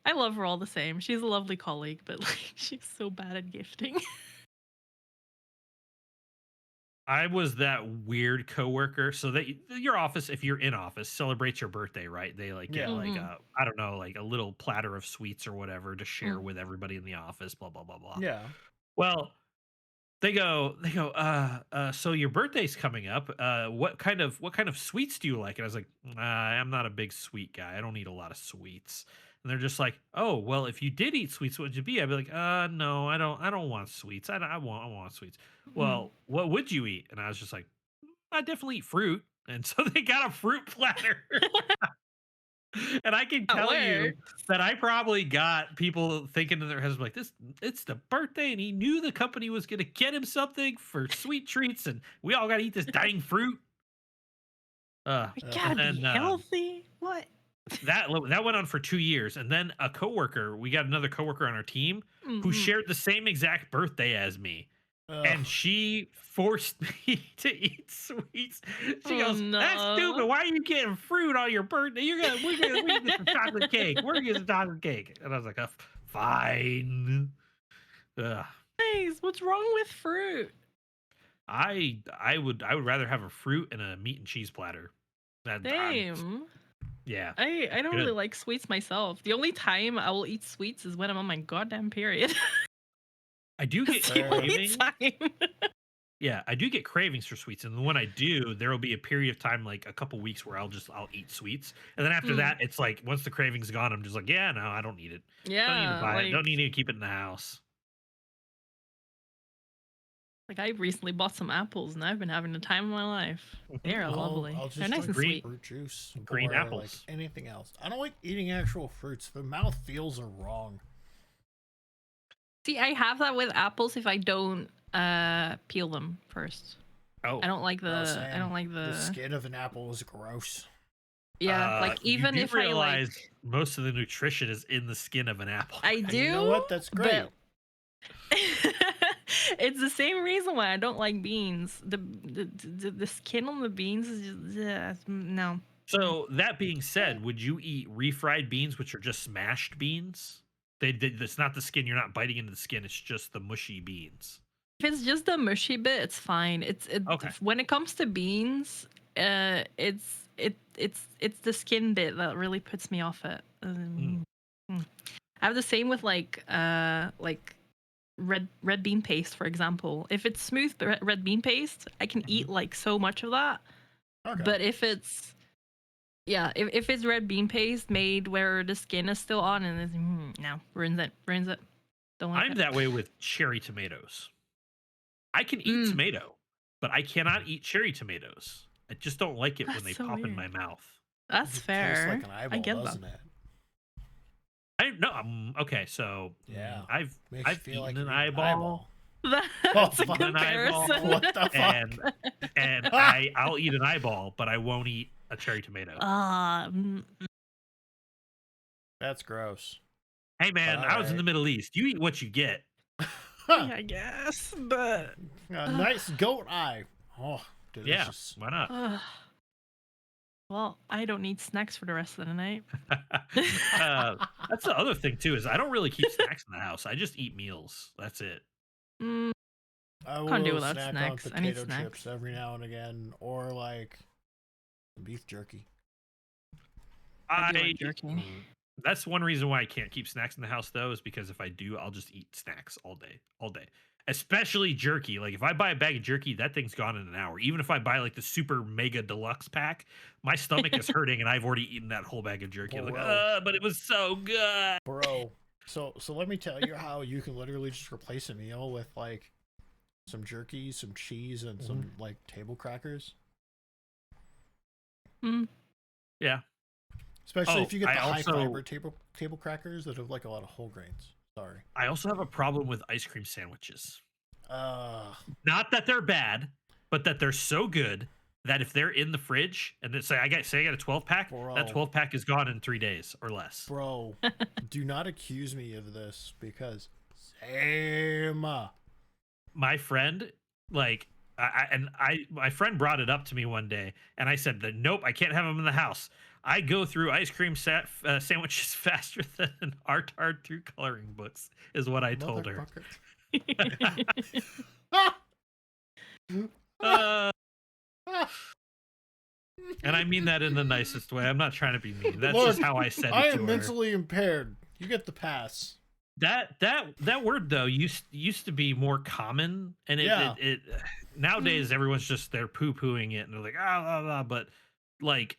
I love her all the same. She's a lovely colleague, but like she's so bad at gifting. I was that weird coworker. So that your office, if you're in office, celebrates your birthday, right? They like get Yeah. like Mhm. I don't know, like a little platter of sweets or whatever to share Mm. with everybody in the office. Blah blah blah blah. Yeah. Well, they go, so your birthday's coming up. What kind of sweets do you like? And I was like, I'm not a big sweet guy. I don't eat a lot of sweets. And they're just like, oh, well, if you did eat sweets, what would you be? I'd be like, no, I don't want sweets. I want sweets. Well, what would you eat? And I was just like, I definitely eat fruit. And so they got a fruit platter. And I can That tell you works. that I probably got people thinking in their heads like this. It's the birthday, and he knew the company was going to get him something for sweet treats, and we all got to eat this dang fruit. We Uh, gotta And be healthy. What? that went on for 2 years, and then a coworker. We got another coworker on our team who Mhm. shared the same exact birthday as me. And she forced me to eat sweets. She Oh, goes, "That's no. stupid. Why are you getting fruit on your birthday? We're gonna get some chocolate cake. We're gonna get some chocolate cake." And I was like, "Fine." Ugh. Nice. What's wrong with fruit? I would rather have a fruit and a meat and cheese platter. Damn. Yeah, I don't really good. like sweets myself. The only time I will eat sweets is when I'm on my goddamn period. I do get That's the only cravings. time. Yeah, I do get cravings for sweets, and when I do, there will be a period of time, like a couple weeks, where I'll eat sweets, and then after Mm. that, it's like once the craving's gone, I'm just like, yeah, no, I don't need it. Don't need to Yeah, buy it. Don't like need to keep it in the house. I recently bought some apples and I've been having the time of my life. They're lovely. I'll They're just nice and drink sweet. fruit juice Green or apples. like anything else. I don't like eating actual fruits. The mouth feels are wrong. See, I have that with apples if I don't peel them first. Oh, I don't like the The skin of an apple is gross. Yeah, like even you do if I realize like most of the nutrition is in the skin of an apple. I right? do. You know what? That's great. but- It's the same reason why I don't like beans. The skin on the beans is just no. So that being said, would you eat refried beans, which are just smashed beans? It's not the skin. You're not biting into the skin. It's just the mushy beans. If it's just the mushy bit, it's fine. Okay. When it comes to beans, it's the skin bit that really puts me off it. Mm. I have the same with like red bean paste, for example. If it's smooth red bean paste, I can eat like so much of that. Okay. But if it's if it's red bean paste made where the skin is still on and it's, no, ruins it. Don't like I'm it. that way with cherry tomatoes. I can eat tomato, but I cannot eat cherry tomatoes. I just don't like it when That's they so pop in weird. my mouth. That's It fair. tastes like an eyeball, I get doesn't that. it? Okay, so Yeah. I've Makes you I've feel eaten like an you're eating eyeball, That's a fuck. An eyeball. comparison. What the fuck? and I'll eat an eyeball, but I won't eat a cherry tomato. That's gross. Hey man, I was in the Middle East. You eat what you get. I guess, but A nice goat eye. Oh, delicious. Yeah, why not? Well, I don't need snacks for the rest of the night. That's the other thing too, is I don't really keep snacks in the house. I just eat meals. That's it. I Can't do will without snack snacks. on I need potato chips snacks. every now and again, or like beef jerky. I do like jerky. That's one reason why I can't keep snacks in the house though, is because if I do, I'll just eat snacks all day. Especially jerky. Like if I buy a bag of jerky, that thing's gone in an hour. Even if I buy like the super mega deluxe pack, my stomach is hurting and I've already eaten that whole bag of jerky. I'm like, but it was so good. Bro, so let me tell you how you can literally just replace a meal with like some jerky, some cheese, and some like table crackers. Yeah. Especially if you get the high also, fiber table crackers that have like a lot of whole grains. Sorry. I also have a problem with ice cream sandwiches. Not that they're bad, but that they're so good that if they're in the fridge and then say I got a 12-pack, that 12-pack is gone in 3 days or less. Bro, do not accuse me of this because same. My friend, like, my friend brought it up to me one day, and I said that nope, I can't have them in the house. I go through ice cream sandwiches faster than art through coloring books, is what I told her. And I mean that in the nicest way. I'm not trying to be mean. That's just how I said it. I to am her. mentally impaired. You get the pass. That word though used to be more common, and it nowadays everyone's just they're poo-pooing it and they're like but like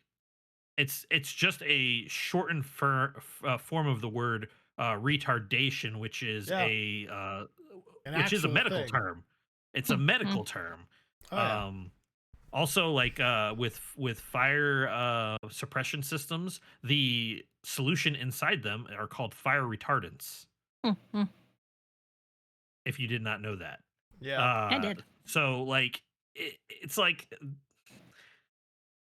it's just a shortened form of the word retardation, which is a medical term. It's a medical term. Also, like with fire suppression systems, the solution inside them are called fire retardants. If you did not know that. I did. So like it's like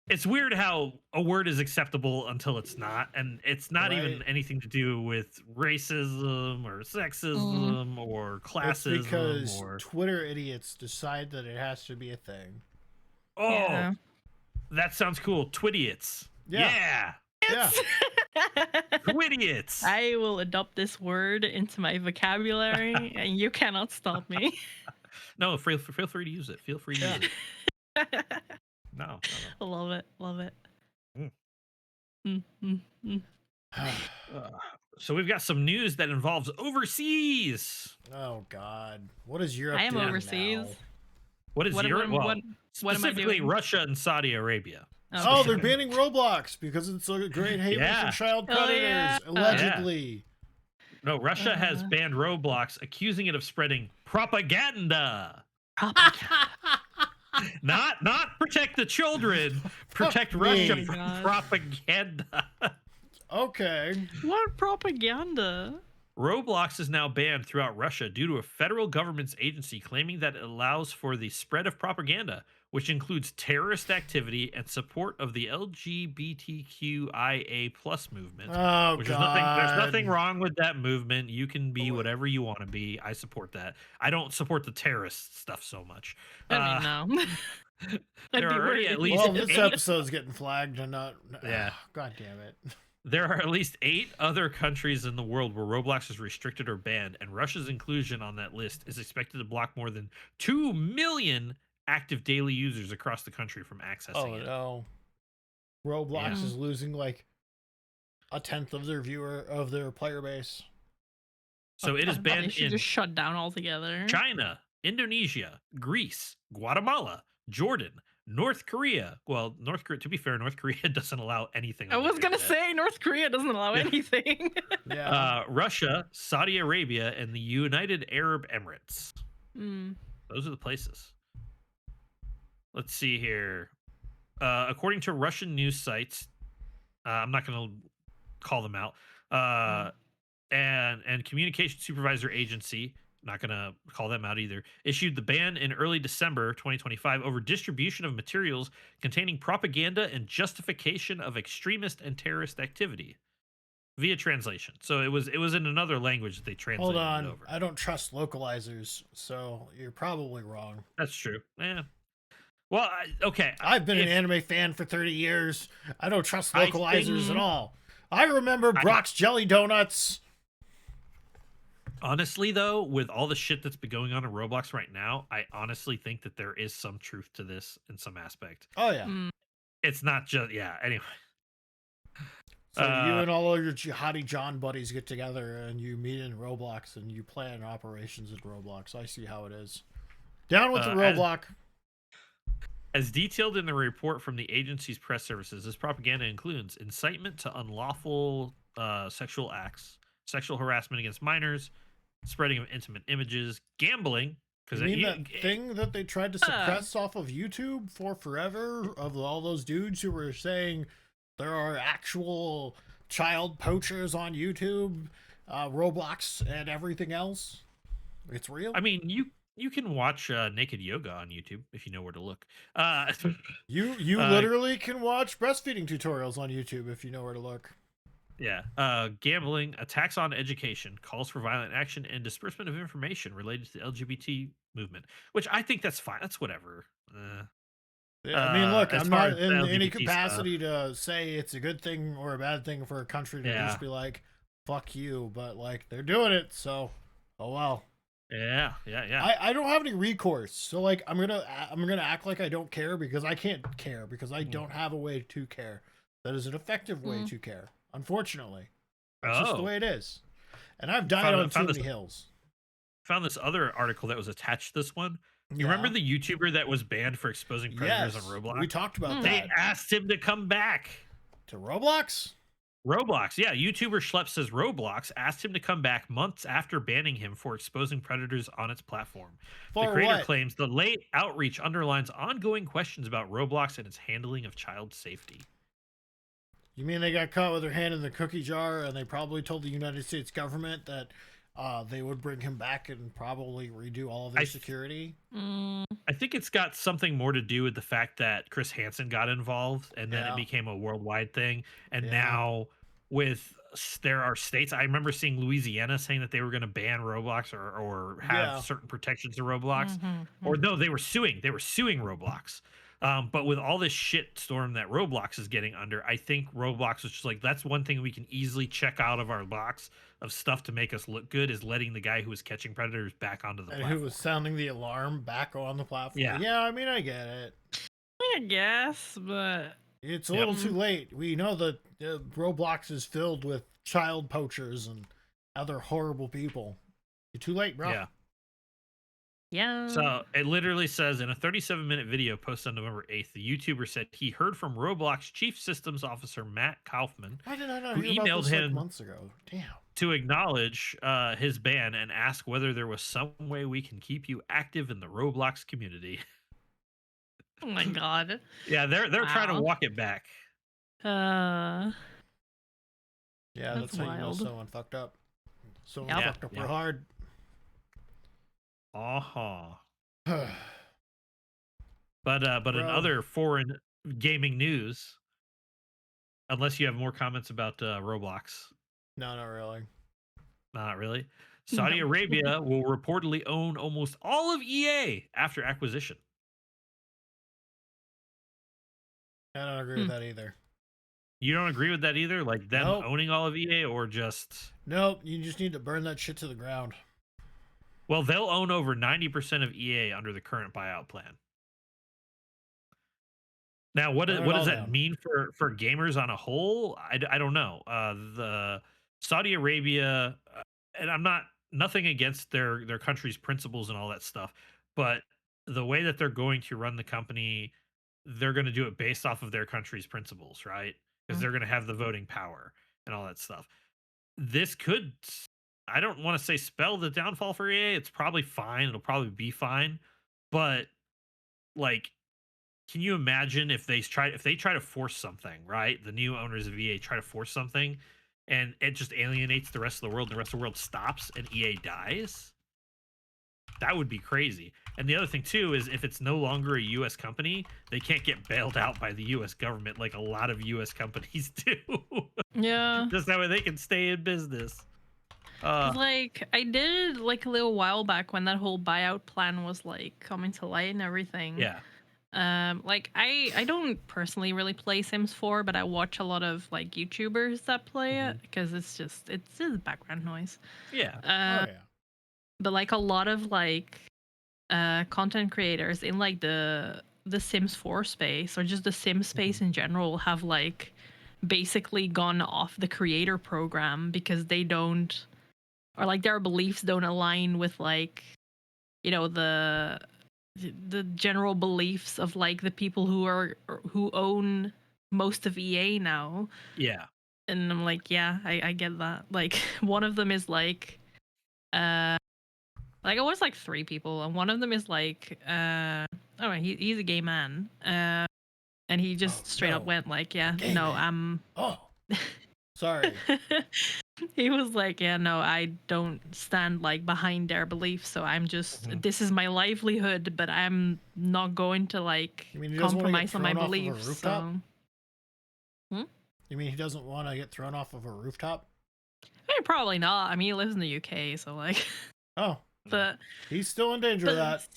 it's weird how a word is acceptable until it's not, and it's not even anything to do with racism or sexism or classism. It's because Twitter idiots decide that it has to be a thing. Oh, that sounds cool. Twidiots. Yeah. Twidiots. I will adopt this word into my vocabulary, and you cannot stop me. No, feel free to use it. Feel free to use it. No. Love it. So we've got some news that involves overseas. Oh God, what is Europe? I am doing overseas. now? What is Europe? Well, what am I specifically doing? Russia and Saudi Arabia. Oh, they're banning Roblox because it's a great haven for child predators, allegedly. No, Russia has banned Roblox, accusing it of spreading propaganda. Not protect the children, protect Russia from propaganda. Okay. What propaganda? Roblox is now banned throughout Russia due to a federal government's agency claiming that it allows for the spread of propaganda, which includes terrorist activity and support of the LGBTQIA+ movement. Oh, God. There's nothing wrong with that movement. You can be whatever you want to be. I support that. I don't support the terrorist stuff so much. I mean, no. There are already at least this episode's getting flagged and not. Yeah. God damn it. There are at least 8 other countries in the world where Roblox is restricted or banned, and Russia's inclusion on that list is expected to block more than 2 million active daily users across the country from accessing it. Oh no. Roblox is losing like 1/10 of their player base. So it has They banned should in just shut down altogether. China, Indonesia, Greece, Guatemala, Jordan, North Korea. Well, North Korea, to be fair, North Korea doesn't allow anything I on the was gonna internet. say North Korea doesn't allow Yeah. anything. Yeah. Russia, Saudi Arabia, and the United Arab Emirates. Mm. Those are the places. Let's see here. According to Russian news sites, I'm not going to call them out. And Communication Supervisor Agency, not going to call them out either, issued the ban in early December 2025 over distribution of materials containing propaganda and justification of extremist and terrorist activity via translation. So it was in another language that they translated Hold on. it over. I don't trust localizers, so you're probably wrong. That's true. Yeah. Well, okay. I've been an anime fan for 30 years. I don't trust I localizers think- at all. I remember Brock's Jelly Donuts. Honestly, though, with all the shit that's been going on in Roblox right now, I honestly think that there is some truth to this in some aspect. Oh, yeah. Mm. It's not just, yeah, anyway. So you and all of your jihadi John buddies get together and you meet in Roblox and you plan operations in Roblox. I see how it is. Down with the Roblox. As detailed in the report from the agency's press services, this propaganda includes incitement to unlawful sexual acts, sexual harassment against minors, spreading of intimate images, gambling. You mean that thing that they tried to suppress off of YouTube for forever of all those dudes who were saying there are actual child poachers on YouTube, Roblox, and everything else? It's real? I mean, you can watch naked yoga on YouTube if you know where to look. You literally can watch breastfeeding tutorials on YouTube if you know where to look. Yeah. Gambling, attacks on education, calls for violent action, and disbursement of information related to the LGBT movement, which I think that's fine. That's whatever. I mean, look, as I'm far not as the in any LGBT capacity to say it's a good thing or a bad thing for a country to just be like, fuck you, but like they're doing it, so oh well. Yeah. I don't have any recourse, so like I'm gonna act like I don't care because I can't care because I don't have a way to care that is an effective way to care. Unfortunately, that's just the way it is, and I've died on too many hills. Found this other article that was attached to this one. You remember the YouTuber that was banned for exposing predators on Roblox? We talked about that. They asked him to come back to Roblox. Roblox, yeah. YouTuber Schlepp says Roblox asked him to come back months after banning him for exposing predators on its platform. The creator claims the late outreach underlines ongoing questions about Roblox and its handling of child safety. You mean they got caught with their hand in the cookie jar and they probably told the United States government that they would bring him back and probably redo all of their security? I think it's got something more to do with the fact that Chris Hansen got involved and then it became a worldwide thing. And now there are states, I remember seeing Louisiana saying that they were going to ban Roblox or have certain protections to Roblox. Or no, they were suing Roblox. But with all this shit storm that Roblox is getting under, I think Roblox was just like, that's one thing we can easily check out of our box of stuff to make us look good is letting the guy who was catching predators back onto the platform. Who was sounding the alarm back on the platform. Yeah, I mean, I get it. I guess, but it's a little too late. We know that Roblox is filled with child poachers and other horrible people. You're too late, bro. Yeah. So it literally says in a 37-minute video posted on November 8th, the YouTuber said he heard from Roblox Chief Systems Officer Matt Kaufman, why did I not who hear about emailed this, him like, months ago? Damn. to acknowledge his ban and ask whether there was some way we can keep you active in the Roblox community. Oh my god. Yeah, they're trying to walk it back. Yeah, that's how you know wild. someone fucked up. Someone fucked up real hard. But in other foreign gaming news, unless you have more comments about Roblox. No, not really. Not really. Saudi Arabia will reportedly own almost all of EA after acquisition. I don't agree with that either. You don't agree with that either? Like them owning all of EA or just... Nope, you just need to burn that shit to the ground. Well, they'll own over 90% of EA under the current buyout plan. Now, what does that mean for gamers on a whole? I don't know. The Saudi Arabia, and I'm not nothing against their country's principles and all that stuff, but the way that they're going to run the company, they're going to do it based off of their country's principles, right? Because they're going to have the voting power and all that stuff. This could, I don't want to say spell the downfall for EA. It's probably fine. It'll probably be fine, but like, can you imagine if they try to force something, right? The new owners of EA try to force something, and it just alienates the rest of the world, and the rest of the world stops, and EA dies? That would be crazy. And the other thing too is if it's no longer a U.S. company, they can't get bailed out by the U.S. government like a lot of U.S. companies do. Yeah. Just that way they can stay in business. Like I did like a little while back when that whole buyout plan was like coming to light and everything. Yeah. Like I don't personally really play Sims 4, but I watch a lot of like YouTubers that play it because it's just background noise. Yeah. Oh yeah. But like a lot of like content creators in like the Sims 4 space or just the Sim space in general have like basically gone off the creator program because they don't, or like their beliefs don't align with like, you know, the general beliefs of like the people who own most of EA now. Yeah. And I'm like, yeah, I get that. Like one of them is like it was like 3 people, and one of them is like he's a gay man. And he just straight up went like, yeah, no, man. Sorry. He was like, yeah, no, I don't stand like behind their beliefs, so I'm just this is my livelihood, but I'm not going to like compromise on my beliefs. So You mean he doesn't want to get thrown off of a rooftop? Probably not. I mean, he lives in the UK, so like but he's still in danger of that.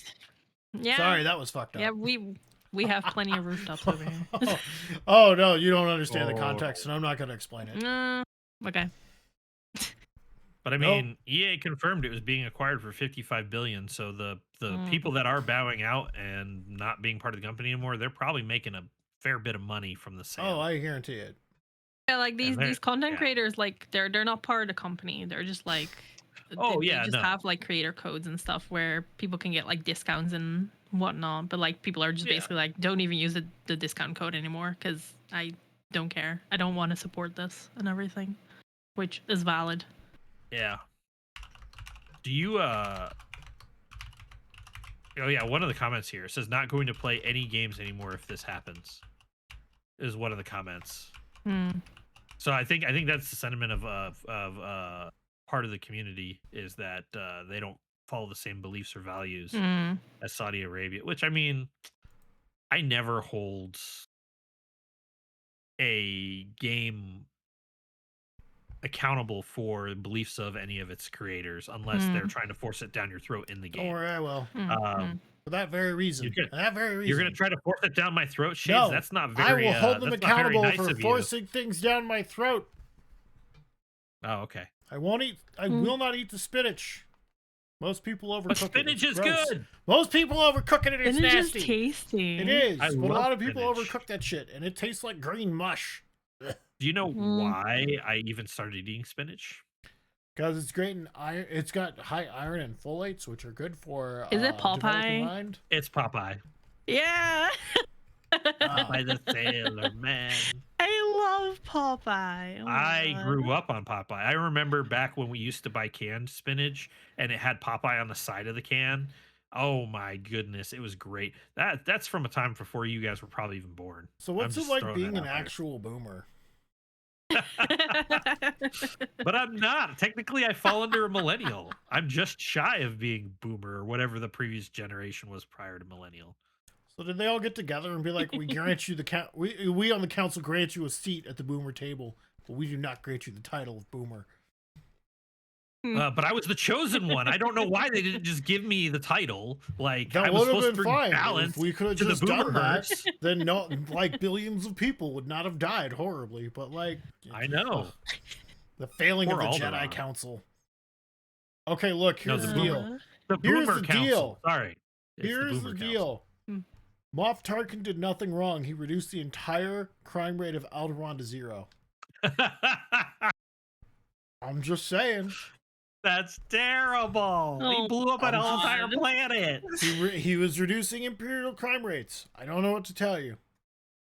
Yeah. Sorry, that was fucked up. Yeah, we have plenty of rooftops over here. Oh no, you don't understand the context, and I'm not going to explain it. Okay. But I mean, EA confirmed it was being acquired for $55 billion. So the people that are bowing out and not being part of the company anymore, they're probably making a fair bit of money from the sale. Oh, I guarantee it. Yeah, like these content creators, like they're not part of the company. They're just like they just have like creator codes and stuff where people can get like discounts and whatnot. But like people are just basically like, don't even use the discount code anymore because I don't care. I don't want to support this and everything, which is valid. Yeah. Do you Oh yeah, one of the comments here says not going to play any games anymore if this happens. Is one of the comments. So I think that's the sentiment of part of the community is that they don't follow the same beliefs or values as Saudi Arabia, which I mean, I never hold a game accountable for the beliefs of any of its creators unless they're trying to force it down your throat in the game. Don't worry, I will. For that very reason. You're going to try to force it down my throat, Shades? No, that's not very. I will hold them accountable nice for forcing things down my throat. Oh, okay. I won't eat. I will not eat the spinach. Most people overcook it. Spinach is good. Most people overcook it and it's nasty. It's just tasty. It is, but a lot of people spinach. overcook that shit, and it tastes like green mush. Do you know why I even started eating spinach? Because it's great in iron. It's got high iron and folates, which are good for. Is it Popeye? It's Popeye. Yeah. By the Sailor Man. I love Popeye. Oh I grew up on Popeye. I remember back when we used to buy canned spinach and it had Popeye on the side of the can. Oh my goodness, it was great. That's from a time before you guys were probably even born. So what's it like being an actual boomer? But I'm not. Technically, I fall under a millennial. I'm just shy of being boomer or whatever the previous generation was prior to millennial. So did they all get together and be like, "We grant you the we on the council grant you a seat at the boomer table, but we do not grant you the title of boomer." But I was the chosen one. I don't know why they didn't just give me the title. Like that I was would have supposed been to fine. balance If we could have to just the done that, boomers. then no, like billions of people would not have died horribly. But like, I know the failing Poor of the Alderaan. Jedi Council. Okay, look, here's the deal. The Here's Boomer the Council. deal. Sorry. Here's the deal. Moff Tarkin did nothing wrong. He reduced the entire crime rate of Alderaan to 0. I'm just saying. That's terrible. He Oh, blew up an whole entire God. planet. He was reducing imperial crime rates. I don't know what to tell you.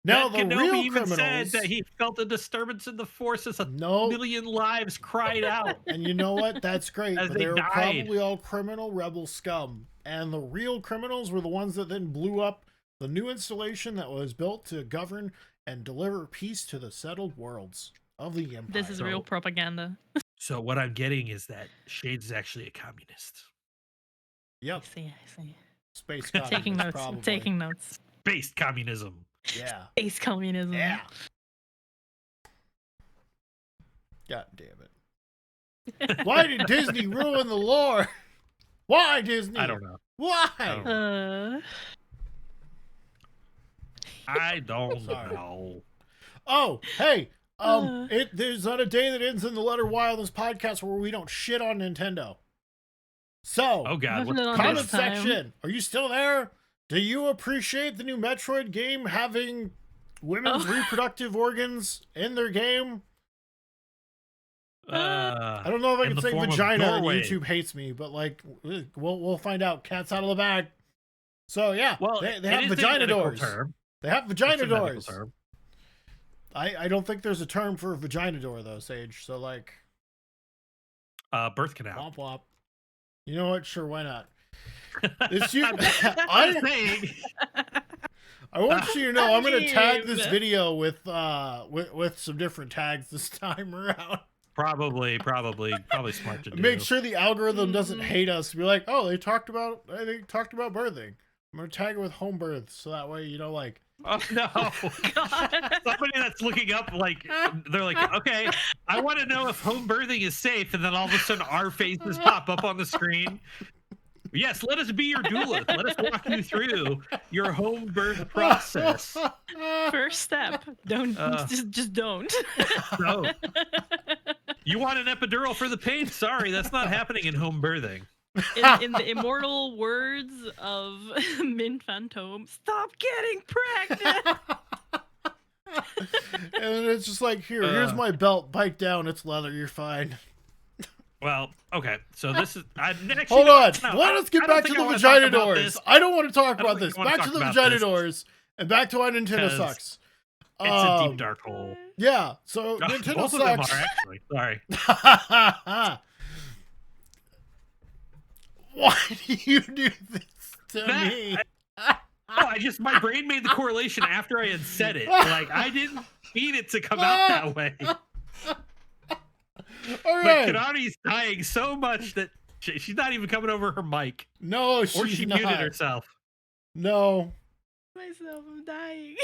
Now the Kenobi real even criminals. said that he felt a disturbance in the force as a No. million lives cried out. And you know what? That's great. As But they they were died. probably all criminal rebel scum. And the real criminals were the ones that then blew up the new installation that was built to govern and deliver peace to the settled worlds of the Empire. This is real propaganda. So what I'm getting is that Shades is actually a communist. Yep. I see. Space Taking communist, notes. probably. Taking notes. Based communism. Yeah. Space communism. Yeah. God damn it. Why did Disney ruin the lore? Why, Disney? I don't know. Why? I don't Sorry. know. Oh, hey. There's not a day that ends in the letter Y on this podcast where we don't shit on Nintendo. So, Oh God, what's On comment this time. section. Are you still there? Do you appreciate the new Metroid game having women's reproductive organs in their game? I don't know if I in can the say form of vagina and doorway. YouTube hates me, but like we'll find out. Cat's out of the bag. So yeah, Well, they it have is a vagina medical doors. term. They have It's vagina a medical doors. term. I don't think there's a term for a vagina door though, Sage. So like Birth canal. womp womp. You know what? Sure, why not? It's you. I'm just saying. I want you to know I'm going to tag Meme. this video with some different tags this time around. Probably smart to do. Make sure the algorithm doesn't Mhm. hate us. Be like, oh, they talked about birthing. I'm going to tag it with home births, so that way like. Oh no. God. Somebody that's looking up, like, they're like, okay, I want to know if home birthing is safe, and then all of a sudden our faces pop up on the screen. Yes, let us be your doula. Let us walk you through your home birth process. First step. Don't just don't. No. You want an epidural for the pain? Sorry, that's not happening in home birthing. In the immortal words of Min Phantom, stop getting pregnant. And it's just like, here's my belt. Bite down. It's leather. You're fine. Well, okay, so this is. Hold on. Let us get back to the vagina doors. I don't want to talk about this. Back to the vagina doors and back to why Nintendo sucks. It's a deep dark hole. Yeah. So Nintendo Both of them sucks. are actually. Sorry. Why do you do this to me? My brain made the correlation after I had said it. Like, I didn't mean it to come out that way. All right. But Kirari's dying so much that she's not even coming over her mic. No, Or she's she not. muted herself. No. Myself, I'm dying.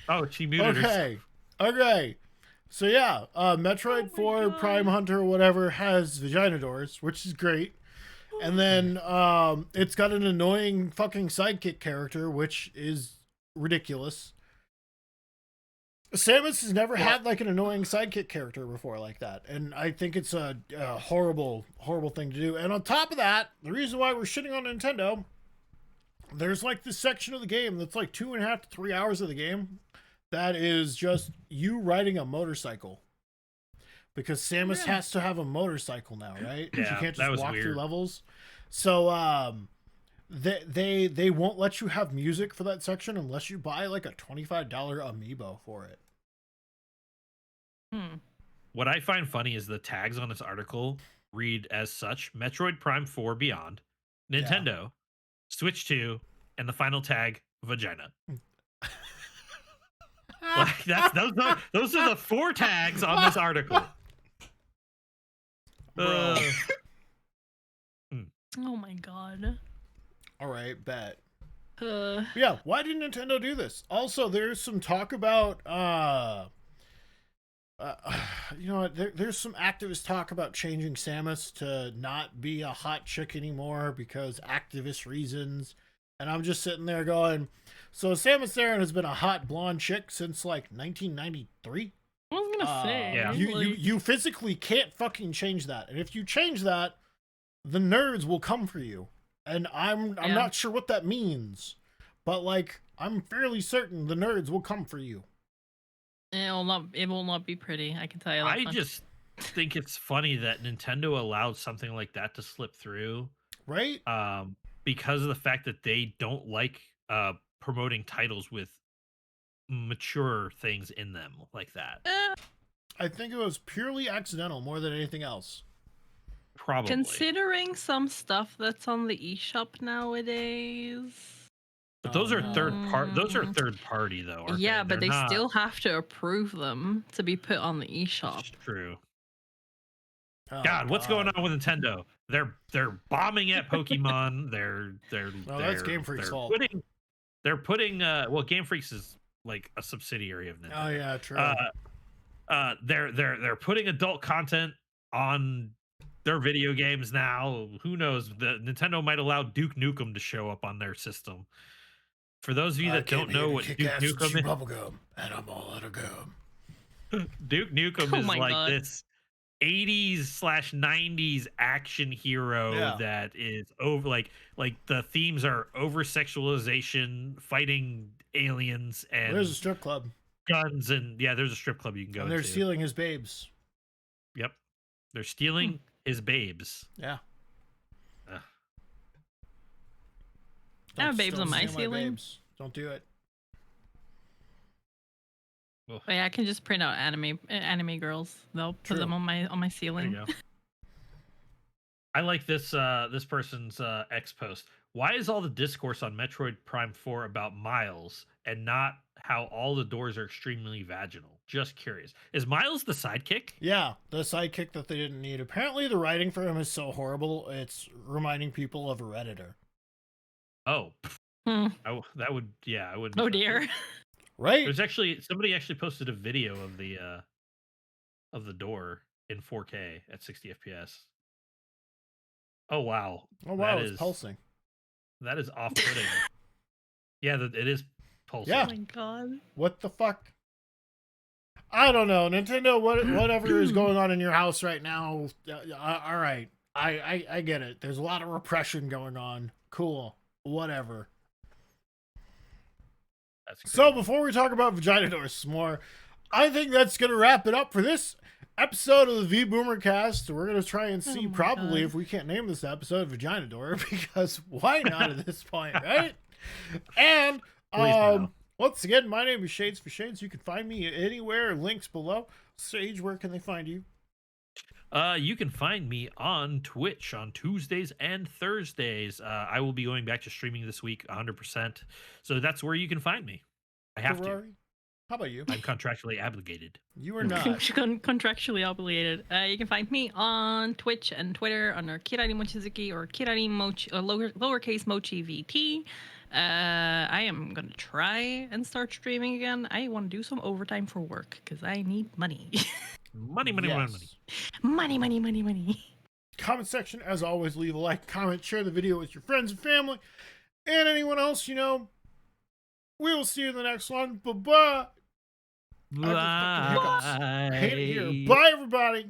Oh, she muted herself. Okay. So yeah, Metroid 4 God. Prime Hunter or whatever has vagina doors, which is great. And then it's got an annoying fucking sidekick character, which is ridiculous. Samus has never had like an annoying sidekick character before like that, and I think it's a horrible thing to do. And on top of that, the reason why we're shitting on Nintendo, there's like this section of the game that's like 2.5 to 3 hours of the game that is just you riding a motorcycle, because Samus has to have a motorcycle now, right? Yeah, she can't that just was walk through weird. levels. So they won't let you have music for that section unless you buy like a $25 amiibo for it. What I find funny is the tags on this article read as such: Metroid Prime 4 Beyond, Nintendo, Switch 2, and the final tag, vagina. Like, those are the 4 tags on this article. Bro. Oh my god. All right, bet. Uh, Yeah, why did Nintendo do this? Also, there's some talk about you know what? There's some activist talk about changing Samus to not be a hot chick anymore because activist reasons. And I'm just sitting there going, so Samus Aran has been a hot blonde chick since like 1993. I was gonna say. Yeah. You physically can't fucking change that. And if you change that, the nerds will come for you. And I'm Yeah. not sure what that means. But like, I'm fairly certain the nerds will come for you. It will not be pretty. I can tell you that I much. just think it's funny that Nintendo allowed something like that to slip through, Right? because of the fact that they don't like promoting titles with mature things in them like that. I think it was purely accidental more than anything else. Probably. Considering some stuff that's on the eShop nowadays. But those are those are Mm. third party though, aren't Yeah, they? but they They're not. still have to approve them to be put on the eShop. It's true. Oh, God, what's going on with Nintendo? They're bombing at Pokemon. Well, that's Game Freak's fault. They're putting well, Game Freaks is like a subsidiary of Nintendo. Oh yeah, true. They're putting adult content on their video games now. Who knows? The Nintendo might allow Duke Nukem to show up on their system. For those of you that don't know what Duke Nukem is, bubblegum, and I'm all out of gum. Duke Nukem Oh is my like God. this 80s/90s action hero that is over like the themes are over sexualization, fighting aliens, and There's a strip club. guns, and yeah, there's a strip club you can go And they're to. stealing his babes. Yep, they're stealing his babes. Yeah. Ugh. I have babes on my steal ceiling. babes. Don't do it. Ugh. But yeah, I can just print out anime girls. They'll put them on my There ceiling. you go. I like this this person's X post. Why is all the discourse on Metroid Prime 4 about Miles and not how all the doors are extremely vaginal? Just curious. Is Miles the sidekick? Yeah, the sidekick that they didn't need. Apparently, the writing for him is so horrible, it's reminding people of a Redditor. Oh, Hmm. that would, yeah, I wouldn't. Oh trust dear. it. Right? There's actually somebody actually posted a video of the door in 4K at 60 FPS. Oh wow! Oh wow, That it's is- pulsing. That is off-putting. Yeah, it is pulsing. Yeah. Oh my God. What the fuck? I don't know. Nintendo, whatever is going on in your house right now, all right. I get it. There's a lot of repression going on. Cool. Whatever. That's great. So before we talk about vagina doors some more, I think that's going to wrap it up for this episode of the Vboomer cast. We're going to try and see Oh my probably God. if we can't name this episode Vagina Door, because why not at this point, right? And Please no. once again, my name is Shades for Shades. You can find me anywhere, links below. Sage, where can they find you? You can find me on Twitch on Tuesdays and Thursdays. I will be going back to streaming this week 100%. So that's where you can find me. I have to. Kirari? How about you? I'm contractually obligated. You are not. Contractually obligated. You can find me on Twitch and Twitter under Kirari Mochizuki or Kirari Mochi, lowercase Mochi VT. I am gonna try and start streaming again. I want to do some overtime for work because I need money. Money. Yes. money. Comment section, as always, leave a like, comment, share the video with your friends and family, and anyone else you know. We will see you in the next one. Bye-bye. I have fucking hiccups. Hate it here. Bye, everybody.